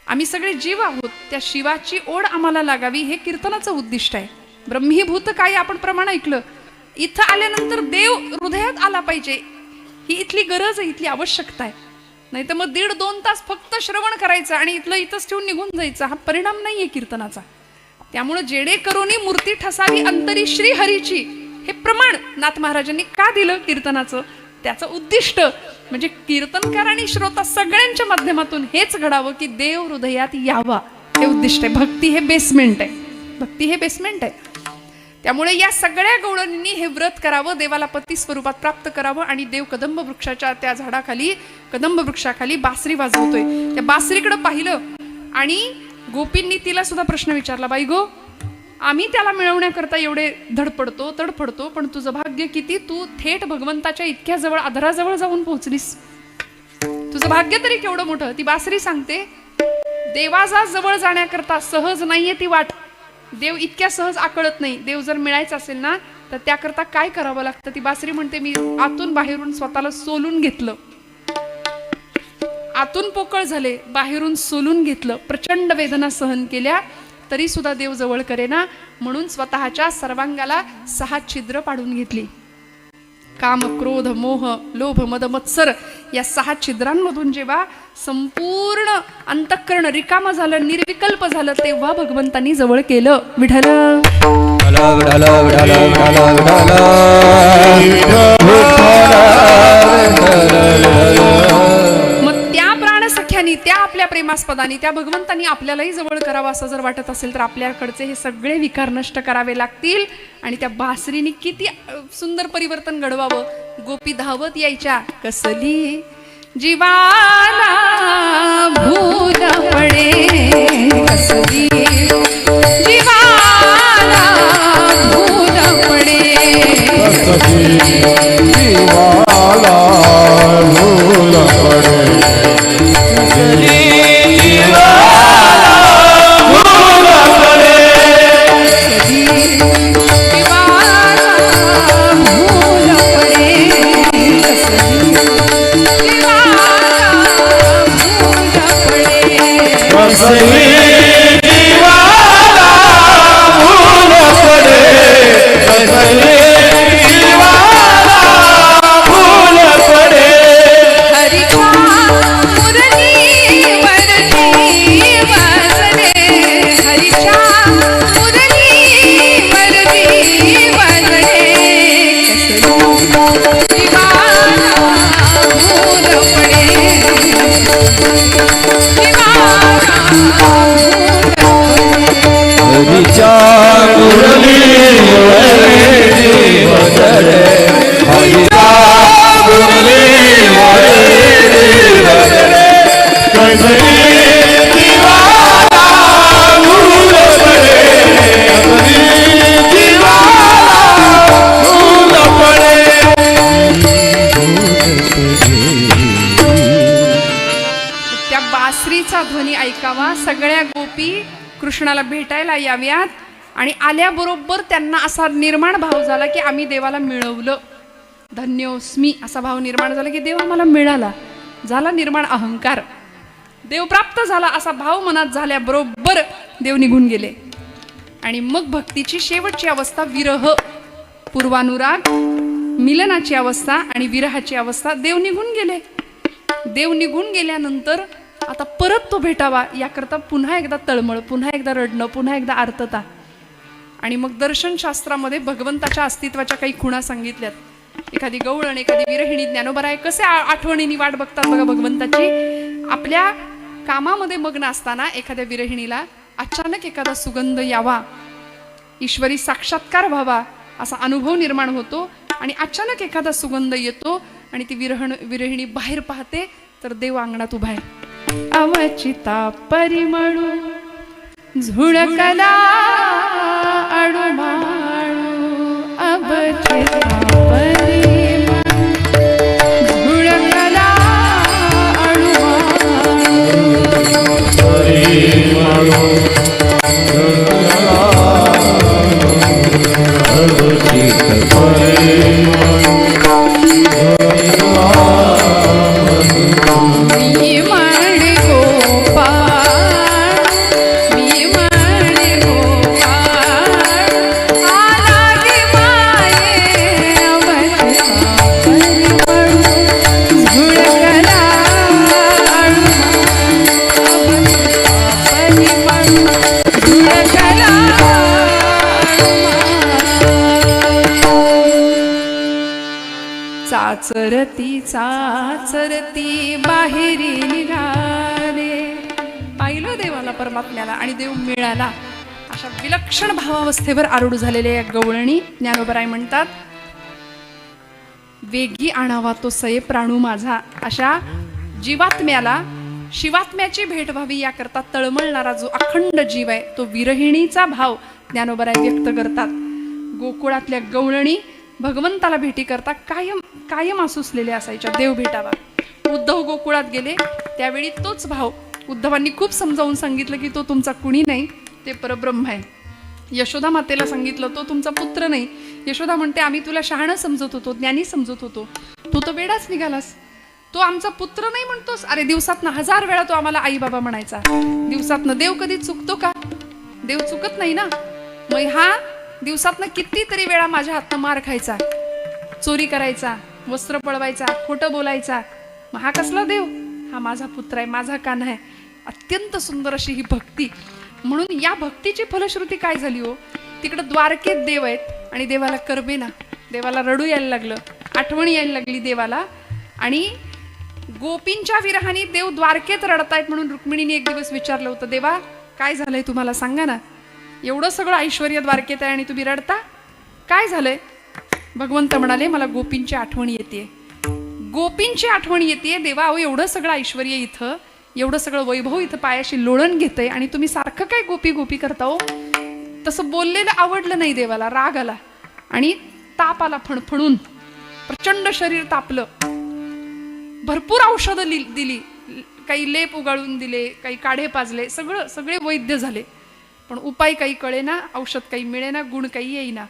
आम्ही सगळे जीव आहोत, त्या शिवाची ओढ आम्हाला लागावी हे कीर्तनाचं उद्दिष्ट आहे. ब्रह्मीभूत काय आपण प्रमाण ऐकलं. इथं आल्यानंतर देव हृदयात आला पाहिजे, ही इथली गरज आहे, इथली आवश्यकता आहे. नाही तर मग 1.5-2 तास फक्त श्रवण करायचं आणि इथंच ठेवून निघून जायचं, हा परिणाम नाहीये कीर्तनाचा. त्यामुळे जेणेकरूनही मूर्ती ठसावी अंतरी श्री हरीची, हे प्रमाण नाथ महाराजांनी का दिलं कीर्तनाचं. त्याचं उद्दिष्ट म्हणजे कीर्तनकार आणि श्रोता सगळ्यांच्या माध्यमातून हेच घडावं की देव हृदयात यावा, हे उद्दिष्ट आहे. भक्ती हे बेसमेंट आहे. भक्ती हे बेसमेंट आहे. त्यामुळे या सगळ्या गवळणींनी हे व्रत करावं, देवाला पती स्वरूपात प्राप्त करावं. आणि देव कदंब वृक्षाच्या त्या झाडाखाली, कदंब वृक्षाखाली बासरी वाजवतोय. त्या बासरीकडे पाहिलं आणि गोपींनी तिला सुद्धा प्रश्न विचारला, बाई गो, आम्ही त्याला मिळवण्याकरता एवढे तडफडतो, पण तुझं भाग्य किती, तू थेट भगवंताच्या इतक्या जवळ, आधाराजवळ जाऊन पोहोचलीस. तुझं भाग्य तरी केवढं मोठं. ती बासरी सांगते, देवाचा जवळ जाण्याकरता सहज नाहीये ती वाट. देव इतक्या सहज आकळत नाही. देव जर मिळायचं असेल ना तर त्याकरता काय करावं लागतं. ती बासरी म्हणते, मी आतून बाहेरून स्वतःला सोलून घेतलं, आतून पोकळ झाले, बाहेरून सोलून घेतलं, प्रचंड वेदना सहन केल्या, तरी सुद्धा देव जवळ करेना. म्हणून स्वतःच्या सर्वांगाला 6 छिद्र पाडून घेतली. काम, क्रोध, मोह, लोभ, मद, मत्सर या 6 छिद्रांमधून जेव्हा संपूर्ण अंतःकरण रिकाम झालं, निर्विकल्प झालं, तेव्हा भगवंतांनी जवळ केलं. विठ्ठल मग त्या प्राणसख्यानी, त्या आपल्या प्रेमास्पदानी, त्या भगवंतांनी आपल्यालाही जवळ करावं असं जर वाटत असेल तर आपल्याकडचे हे सगळे विकार नष्ट करावे लागतील. आणि त्या बासरीने किती सुंदर परिवर्तन घडवावं. गोपी धावत यायच्या, कसली जीवाला भूल पडे, कसली जीवाला भूल पडे, जीवाला भूल पडे, जीवाला त्या बासरीचा ध्वनी ऐकावा, सगळ्या गोपी कृष्णाला भेटायला याव्यात आणि आल्याबरोबर त्यांना असा निर्माण भाव झाला की आम्ही देवाला मिळवलं, धन्योस्मी असा भाव निर्माण झाला की देव आम्हाला मिळाला, झाला निर्माण अहंकार, देव प्राप्त झाला असा भाव मनात झाल्याबरोबर देव निघून गेले. आणि मग भक्तीची शेवटची अवस्था विरह, पूर्वानुराग, मिलनाची अवस्था आणि विरहाची अवस्था. देव निघून गेले. देव निघून गेल्यानंतर आता परत तो भेटावा याकरता पुन्हा एकदा तळमळ, पुन्हा एकदा रडणं, पुन्हा एकदा आर्तता. आणि मग दर्शनशास्त्रामध्ये भगवंताच्या अस्तित्वाच्या काही खुणा सांगितल्यात. एखादी गवळण, एखादी विरहिणी, ज्ञानोबराय कसे आठवणीने वाट बघतात बघा भगवंताची. आपल्या कामामध्ये मग्न असताना एखाद्या विरहिणीला अचानक एखादा सुगंध यावा, ईश्वरी साक्षात्कार व्हावा असा अनुभव निर्माण होतो. आणि अचानक एखादा सुगंध येतो आणि ती विरहिणी बाहेर पाहते तर देव अंगणात उभा आहे. अवचिता परिमळू झुळकला अडुमाळू, अवचिता परिमळू झुळकला चाचरती चाचरती बाहेरी निघाले. पाहिलं देवाला, परमात्म्याला, आणि देव मिळाला. अशा विलक्षण भावावस्थेवर आरूढ झालेल्या या गवळणी ज्ञानोबराय म्हणतात, वेगी आणावा तो सये प्राणू माझा. अशा जीवात्म्याला शिवात्म्याची भेट व्हावी याकरता तळमळणारा जो अखंड जीव आहे तो विरहिणीचा भाव ज्ञानोबराय व्यक्त करतात. गोकुळातल्या गवळणी भगवंताला भेटी करता कायम कायम आसुसलेल्या असायच्या, देव भेटावा. उद्धव गोकुळात गेले त्यावेळी तोच भाव उद्धवांनी खूप समजावून सांगितलं की तो तुमचा कुणी नाही, ते परब्रह्म आहे. यशोदा मातेला सांगितलं तो तुमचा पुत्र नाही. यशोदा म्हणते आम्ही तुला शहाणं समजत होतो, ज्ञानी समजत होतो, तू तर वेडाच निघालास. तो आमचा पुत्र नाही म्हणतोस. अरे दिवसातनं 1000 वेळा तो आम्हाला आई बाबा म्हणायचा. दिवसातनं देव कधी चुकतो का? देव चुकत नाही ना. मग हा दिवसातनं कितीतरी वेळा माझ्या हातनं मार खायचा, चोरी करायचा, वस्त्र पळवायचा, खोटं बोलायचा. मग हा कसला देव? हा माझा पुत्र आहे, माझा कान आहे. अत्यंत सुंदर अशी ही भक्ती. म्हणून या भक्तीची फलश्रुती काय झाली हो, तिकडं द्वारकेत देव आहेत आणि देवाला करबेना, देवाला रडू यायला लागलं, आठवण यायला लागली देवाला. आणि गोपींच्या विरहाने देव द्वारकेत रडतायत म्हणून रुक्मिणीने एक दिवस विचारलं होतं, देवा काय झालंय तुम्हाला सांगा ना, एवढं सगळं ऐश्वर्य द्वारकेत आहे आणि तुम्ही रडता, काय झालंय? भगवंत म्हणाले मला गोपींची आठवण येते. गोपींची आठवण येते. देवा अहो एवढं सगळं ऐश्वर्य इथं, एवढं सगळं वैभव इथं पायाशी लोळण घेतंय आणि तुम्ही सारखं काय गोपी गोपी करता हो? तसं बोललेलं आवडलं नाही देवाला, राग आला आणि ताप आला फणफणून, प्रचंड शरीर तापलं. भरपूर औषधं दिली, काही लेप उगाळून दिले, काही काढे पाजले, सगळे वैद्य झाले, पण उपाय काही कळेना, औषध काही मिळेना, गुण काही येईना.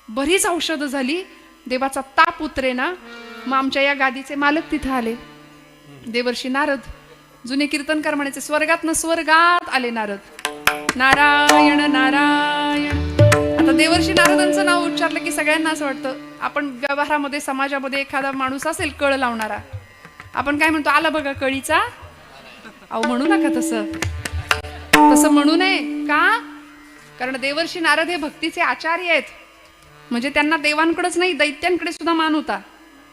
बरीच औषधं झाली, देवाचा ताप उतरेना. मग आमच्या या गादीचे मालक तिथं आले, देवर्षी नारद. जुने कीर्तनकार म्हणायचे स्वर्गात स्वर्गात आले नारद, नारायण नारायण. आता देवर्षी नारदांचं नाव उच्चारलं की सगळ्यांना असं वाटतं, आपण व्यवहारामध्ये समाजामध्ये एखादा माणूस असेल कळ लावणारा, आपण काय म्हणतो, आला बघा कळीचा. अहो म्हणू नका तसं म्हणू नये. का? कारण देवर्षी नारद हे भक्तीचे आचार्य आहेत. म्हणजे त्यांना देवांकडेच नाही दैत्यांकडे सुद्धा मान होता.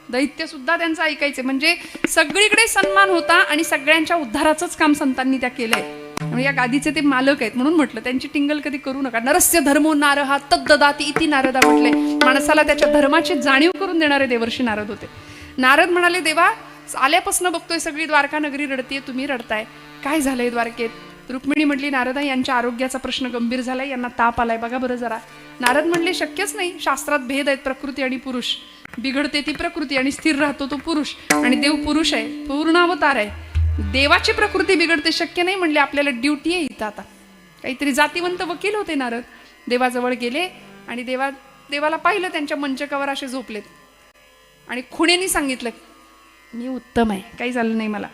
दैत्य सुद्धा त्यांचं ऐकायचे. म्हणजे सगळीकडे सन्मान होता आणि सगळ्यांच्या उद्धाराचंच काम संतांनी त्या केलंय. म्हणजे या गादीचे ते मालक आहेत म्हणून म्हटलं, त्यांची टिंगल कधी करू नका. नरस्य धर्मो नारहा तद्ददाति इति नारदा म्हटले. माणसाला त्याच्या धर्माची जाणीव करून देणारे देवर्षी नारद होते. नारद म्हणाले, देवा आल्यापासून बघतोय सगळी द्वारका नगरी रडतीये, तुम्ही रडताय, काय झालंय द्वारकेत? रुक्मिणी म्हटली, नारदा यांच्या आरोग्याचा प्रश्न गंभीर झालाय, यांना ताप आलाय, बघा बरं जरा. नारद म्हणले, शक्यच नाही, शास्त्रात भेद आहेत प्रकृती आणि पुरुष. बिघडते ती प्रकृती आणि स्थिर राहतो तो पुरुष, आणि देव पुरुष आहे, पूर्णावतार आहे. देवाची प्रकृती बिघडते शक्य नाही. म्हणले आपल्याला ड्युटी आहे इथं आता. काहीतरी जातीवंत वकील होते नारद. देवाजवळ गेले आणि देवाला पाहिलं, त्यांच्या मंचकावर असे झोपलेत आणि खुणेनी सांगितलं, मी उत्तम आहे, काही झालं नाही मला.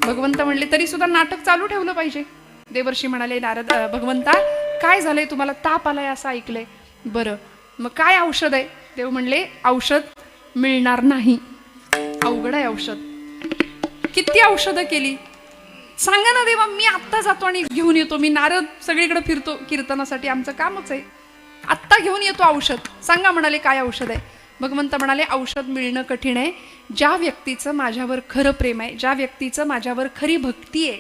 भगवंत म्हणले, तरी सुद्धा नाटक चालू ठेवलं पाहिजे. देवर्षी म्हणाले, नारद भगवंता काय झालंय, तुम्हाला ताप आलाय असं ऐकलंय, बरं मग काय औषध आहे? देव म्हणले, औषध मिळणार नाही, अवघड आहे औषध. किती औषधं केली सांगा ना देवा, मी आत्ता जातो आणि घेऊन येतो. मी नारद सगळीकडे फिरतो कीर्तनासाठी, आमचं कामच आहे, आत्ता घेऊन येतो औषध. सांगा म्हणाले, काय औषध आहे? भगवंत म्हणाले, औषध मिळणं कठीण आहे. ज्या व्यक्तीचं माझ्यावर खरं प्रेम आहे, ज्या व्यक्तीचं माझ्यावर खरी भक्ती आहे,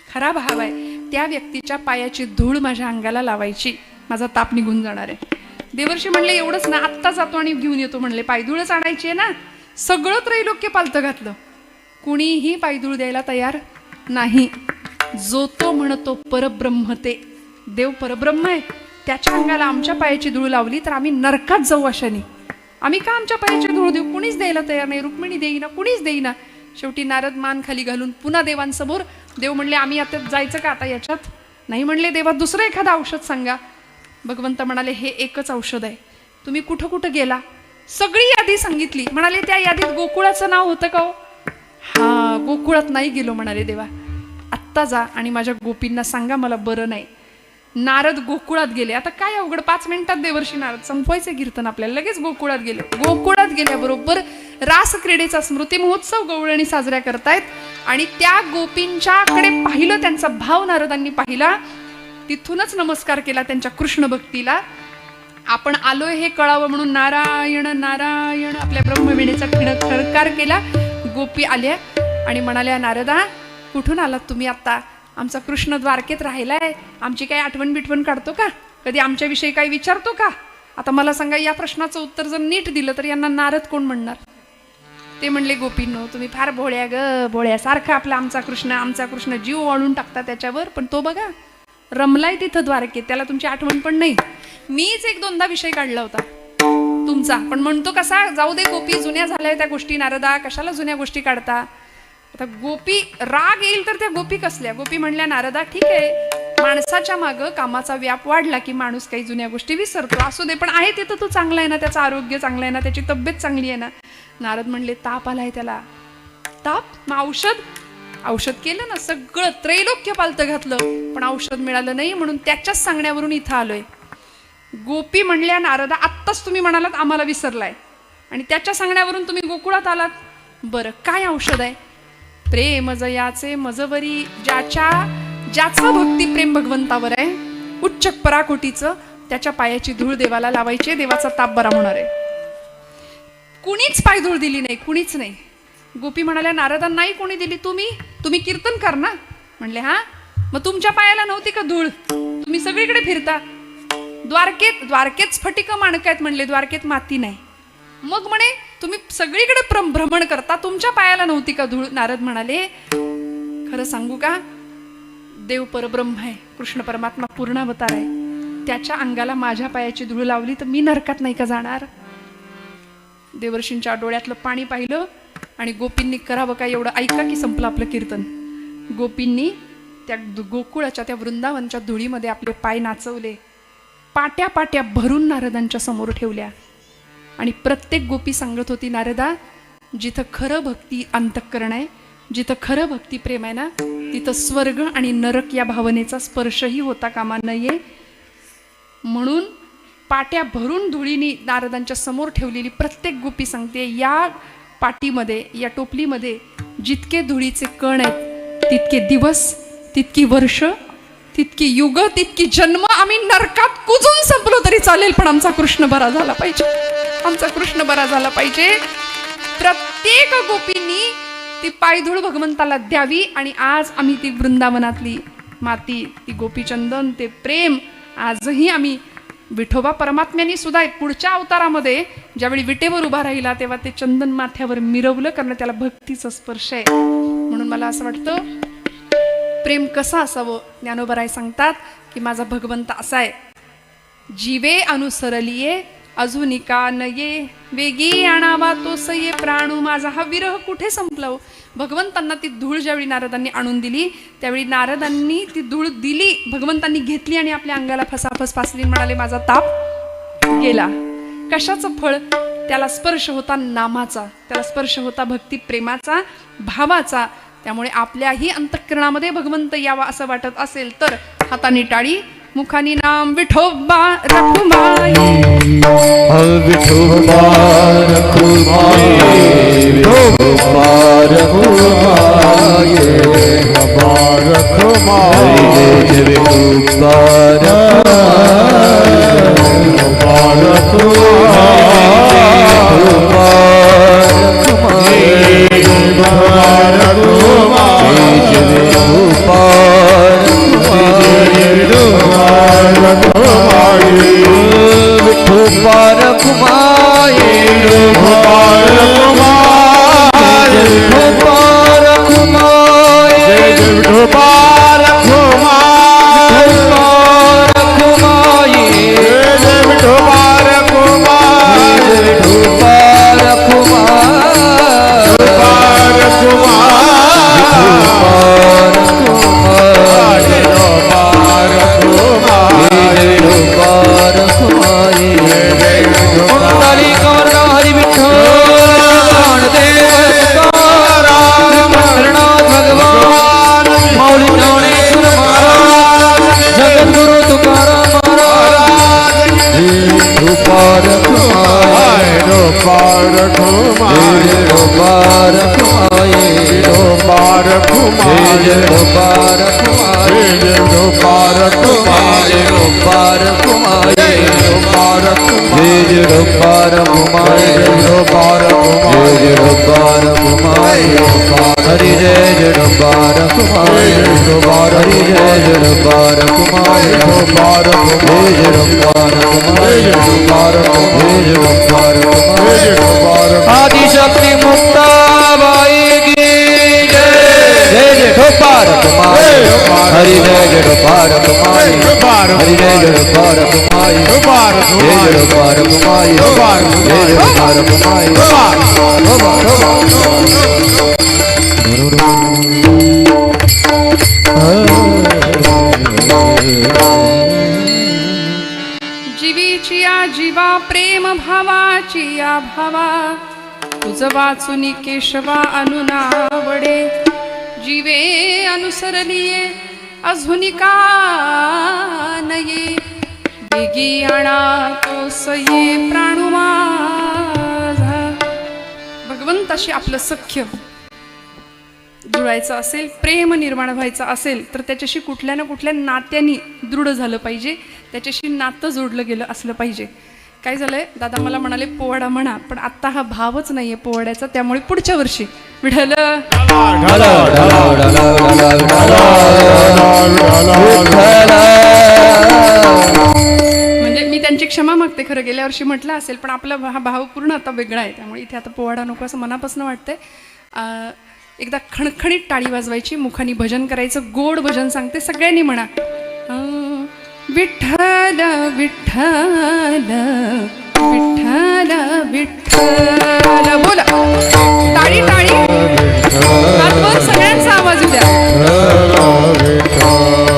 खरा भाव आहे, त्या व्यक्तीच्या पायाची धूळ माझ्या अंगाला लावायची, माझा ताप निघून जाणार आहे. देवर्षी म्हणले, एवढंच ना, आत्ता जातो आणि घेऊन येतो. म्हणले, पायधूळच आणायची आहे ना. सगळं त्रैलोक्य पालतं घातलं, कुणीही पायधूळ द्यायला तयार नाही. जो तो म्हणतो परब्रह्म, ते देव परब्रह्म आहे, त्याच्या अंगाला आमच्या पायाची धूळ लावली तर आम्ही नरकात जाऊ अशाने. आम्ही का आमच्या पायाची धूळ देऊ? कुणीच द्यायला तयार नाही. रुक्मिणी देईना, कुणीच देईना. शेवटी नारद मान खाली घालून पुन्हा देवांसमोर. देव म्हणले, आम्ही आता जायचं का आता याच्यात? नाही म्हणले, देवा दुसरं एखादं औषध सांगा. भगवंत म्हणाले, हे एकच औषध आहे. तुम्ही कुठं कुठं गेला? सगळी यादी सांगितली. म्हणाले, त्या यादीत गोकुळाचं नाव होतं का हो? हा, गोकुळात नाही गेलो म्हणाले देवा. आत्ता जा आणि माझ्या गोपींना सांगा मला बरं नाही. नारद गोकुळात गेले. आता काय अवघड, 5 मिनिटात देवर्षी नारद संपवायचे कीर्तन आपल्याला. लगेच गोकुळात गेले. गोकुळात गेल्याबरोबर रास क्रीडेचा स्मृती महोत्सव गवळणी साजऱ्या करतायत आणि त्या गोपींच्याकडे पाहिलं, त्यांचा भाव नारदांनी पाहिला. तिथूनच नमस्कार केला त्यांच्या कृष्ण भक्तीला. आपण आलोय हे कळावं म्हणून नारायण नारायण आपल्या ब्रह्मवीणेचा खडकार केला. गोपी आल्या आणि म्हणाल्या, नारदा कुठून आलात तुम्ही आत्ता? आमचा कृष्ण द्वारकेत राहिलाय, आमची काही आठवण बिठवण काढतो का? कधी आमच्याविषयी काही विचारतो का? आता मला सांगा, या प्रश्नाचं उत्तर जर नीट दिलं तर यांना नारद कोण म्हणणार? ते म्हणले, गोपींनो तुम्ही फार भोळ्या ग, भोळ्यासारखा आपला आमचा कृष्ण जीव वाळून टाकता त्याच्यावर, पण तो बघा रमलाय तिथं द्वारकेत, त्याला तुमची आठवण पण नाही. मीच 1-2दा विषय काढला होता तुमचा, पण म्हणतो कसा, जाऊ दे गोपी, जुन्या झाल्या त्या गोष्टी, नारदा कशाला जुन्या गोष्टी काढता? आता गोपी राग येईल तर त्या गोपी कसल्या? गोपी म्हणल्या, नारदा ठीक आहे, माणसाच्या मागं कामाचा व्याप वाढला की माणूस काही जुन्या गोष्टी विसरतो, असू दे, पण आहे तिथं तो चांगला आहे ना, त्याचं आरोग्य चांगलं आहे ना, त्याची तब्येत चांगली आहे ना. नारद म्हणले, ताप आलाय त्याला. ताप? मग औषध केलं ना, सगळं त्रैलोक्य पालतं घातलं, पण औषध मिळालं नाही, म्हणून त्याच्याच सांगण्यावरून इथं आलोय. गोपी म्हणल्या, नारदा आत्ताच तुम्ही म्हणालात आम्हाला विसरलाय आणि त्याच्या सांगण्यावरून तुम्ही गोकुळात आलात, बरं काय औषध आहे? प्रेम जयाचे मजवरी, ज्याचा भक्ती प्रेम भगवंतावर आहे, उच्च पराकोटीचं, त्याच्या पायाची धूळ देवाला लावायची, देवाचा ताप बरा होणार आहे. कुणीच पायधूळ दिली नाही, कुणीच नाही. गोपी म्हणाल्या, नारदा नाही कोणी दिली, तुम्ही कीर्तनकार ना? म्हणले, हा, मग तुमच्या पायाला नव्हती का धूळ? तुम्ही सगळीकडे फिरता, द्वारकेत स्फटिक माणकं आहेत म्हणले, द्वारकेत माती नाही. मग म्हणे तुम्ही सगळीकडे भ्रमण करता, तुमच्या पायाला नव्हती का धूळ? नारद म्हणाले, खरं सांगू का, देव परब्रह्म आहे, कृष्ण परमात्मा पूर्णावतार आहे, त्याच्या अंगाला माझ्या पायाची धूळ लावली तर मी नरकात नाही का जाणार? देवर्षींच्या डोळ्यातलं पाणी पाहिलं आणि गोपींनी करावं काय एवढं ऐका की संपलं आपलं कीर्तन. गोपींनी त्या गोकुळाच्या त्या वृंदावनच्या धुळीमध्ये आपले पाय नाचवले, पाट्या भरून नारदांच्या समोर ठेवल्या आणि प्रत्येक गोपी सांगत होती, नारदा जिथं खरं भक्ती अंतःकरण आहे, जिथं खरं भक्ती प्रेम आहे ना, तिथं स्वर्ग आणि नरक या भावनेचा स्पर्शही होता कामा नये. म्हणून पाट्या भरून धुळीनी नारदांच्या समोर ठेवलेली प्रत्येक गोपी सांगते, या पाटीमध्ये, या टोपलीमध्ये जितके धुळीचे कण आहेत, तितके दिवस, तितकी वर्ष, तितकी युग, तितकी जन्म आम्ही नरकात कुजून संपलो तरी चालेल, पण आमचा कृष्ण बरा झाला पाहिजे, आमचा कृष्ण बरा झाला पाहिजे. प्रत्येक गोपींनी ती पायधूळ भगवंताला द्यावी आणि आज आम्ही ती वृंदावनातली माती, ती गोपीचंदन, ते प्रेम आजही आम्ही विठोबा परमात्म्याने सुद्धा पुढच्या अवतारामध्ये ज्यावेळी विटेवर उभा राहिला तेव्हा ते चंदन माथ्यावर मिरवलं, कारण त्याला भक्तीचा स्पर्श आहे. म्हणून मला असं वाटतं प्रेम कसं असावं. ज्ञानोबराय सांगतात की माझा भगवंत असा आहे, जीवे अनुसरलिये अजूनिका नये, वेगी आणावा तो सये प्राणू माझा. हा विरह कुठे संपला हो. भगवंतांना ती धूळ ज्यावेळी नारदांनी आणून दिली त्यावेळी नारदांनी ती धूळ दिली, भगवंतांनी घेतली आणि आपल्या अंगाला फसाफस फासली, म्हणाले माझा ताप गेला. कशाचं फळ? त्याला स्पर्श होता नामाचा, त्याला स्पर्श होता भक्ती प्रेमाचा, भावाचा. त्यामुळे आपल्याही अंतःकरणामध्ये भगवंत यावा असं वाटत असेल तर हाताने टाळी, मुखानी नाम विठोबा रखुमाई. विठोबा रखुमाई, विठोबा रखुमाई, विठोबा रखुमाई, विठोबा आदिशक्ति मुक्ताबाई की जय, जय जय ढोपार कुमारी, हरि जय जय ढोपार कुमारी, हरि जय जय ढोपार कुमारी, जय जय ढोपार कुमारी, जय जय ढोपार कुमारी. जीवीची या जीवा प्रेम भावाची या भावा, तुझ वाचुनी केशवा अनुनावडे. जीवे अनुसरलिये अजूनिका नये, वेगी आणा तो सये प्राणू माझा. भगवंताशी आपलं सख्य जुळायचं असेल, प्रेम निर्माण व्हायचं असेल तर त्याच्याशी कुठल्या ना कुठल्या नात्याने दृढ झालं पाहिजे, त्याच्याशी नातं जोडलं गेलं असलं पाहिजे. काय झालंय, दादा मला म्हणाले पोवाडा म्हणा, पण आत्ता हा भावच नाहीये पोवाड्याचा, त्यामुळे पुढच्या वर्षी विठ्ठल म्हणजे मी त्यांची क्षमा मागते. खरं गेल्या वर्षी म्हटलं असेल, पण आपला हा भाव पूर्ण आता वेगळा आहे, त्यामुळे इथे आता पोवाडा नको असं मनापासून वाटतंय. एकदा खणखणीत टाळी वाजवायची, मुखानी भजन करायचं, गोड भजन सांगते, सगळ्यांनी म्हणा विठ्ठल विठ्ठल विठ्ठल विठ्ठल. बोला टाळी टाळी, हातवर सगळ्यांचा आवाज द्या. विठ्ठल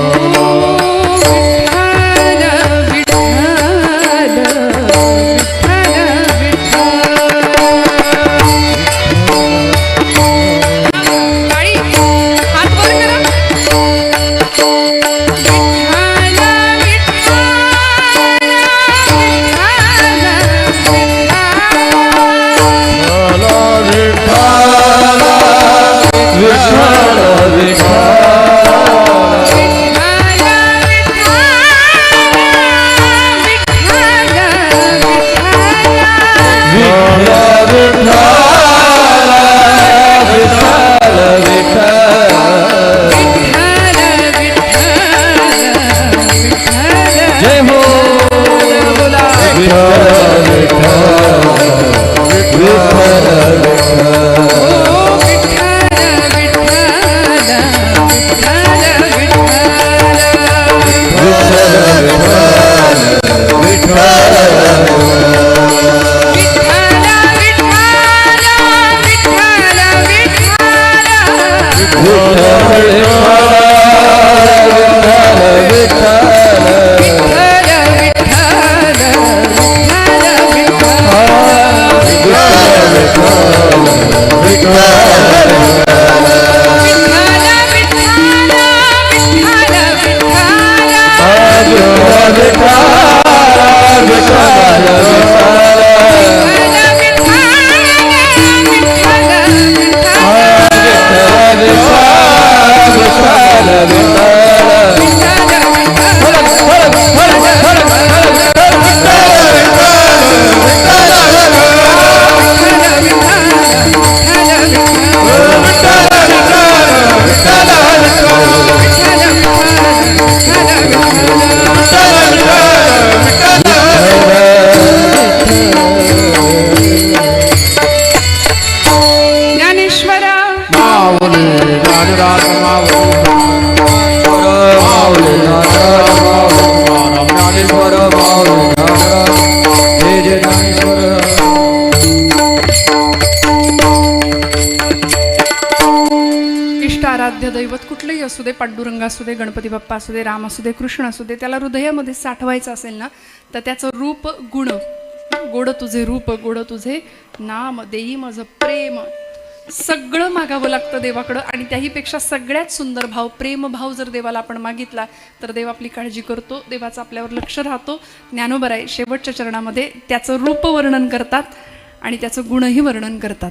ज्ञानेश्वरा माऊली ज्ञानराज ज्ञानेश्वर जय जय ज्ञानेश्वर. इष्ट आराध्य दैवत कुठलंही असू दे, पांडुरंग असू दे, गणपती बाप्पा असू दे, राम असू दे, कृष्ण असू दे, त्याला हृदयामध्ये साठवायचं असेल ना तर त्याचं रूप गुण, गोड तुझे रूप, गोड तुझे नाम, देई माझं प्रेम, सगळं मागावं लागतं देवाकडं. आणि त्याहीपेक्षा सगळ्यात सुंदर भाव, प्रेम भाव जर देवाला आपण मागितला तर देव आपली काळजी करतो, देवाचं आपल्यावर लक्ष राहतो. ज्ञानोबराय शेवटच्या चरणामध्ये त्याचं रूप वर्णन करतात आणि त्याचं गुणही वर्णन करतात.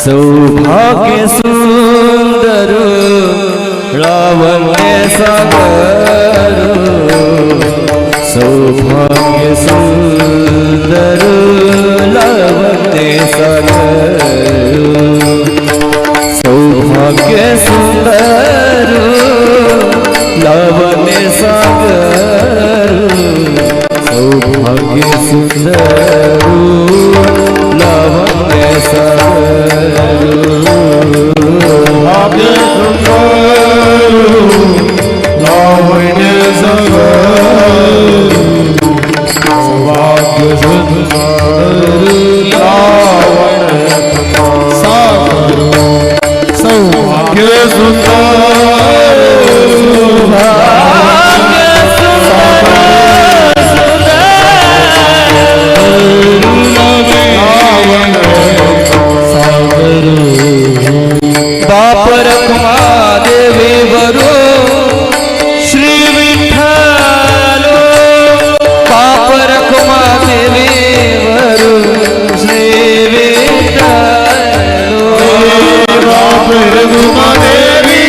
सौभाग्य सुंदर लावण्य सागर, सौभाग्य सुंदर लावण्य सागर, सौभाग्य सुंदर लावण्य सागर, सौभाग्य सुंदर लावण्य सागर, भाग्य सुंदर लावण्य सागर, सौभाग्य सुंदर लावण्य सागर, सौभाग्य सुंदर बाप रखमा देवी वरू श्री विठ्ठल, बाप रखमा देवी वरू श्री विठ्ठल, बाप रखमा देवी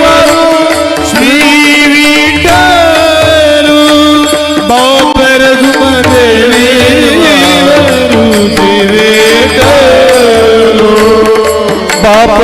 वरू श्री विठ्ठल, बाप रखमा देवी वरू श्री विठ्ठल, बाप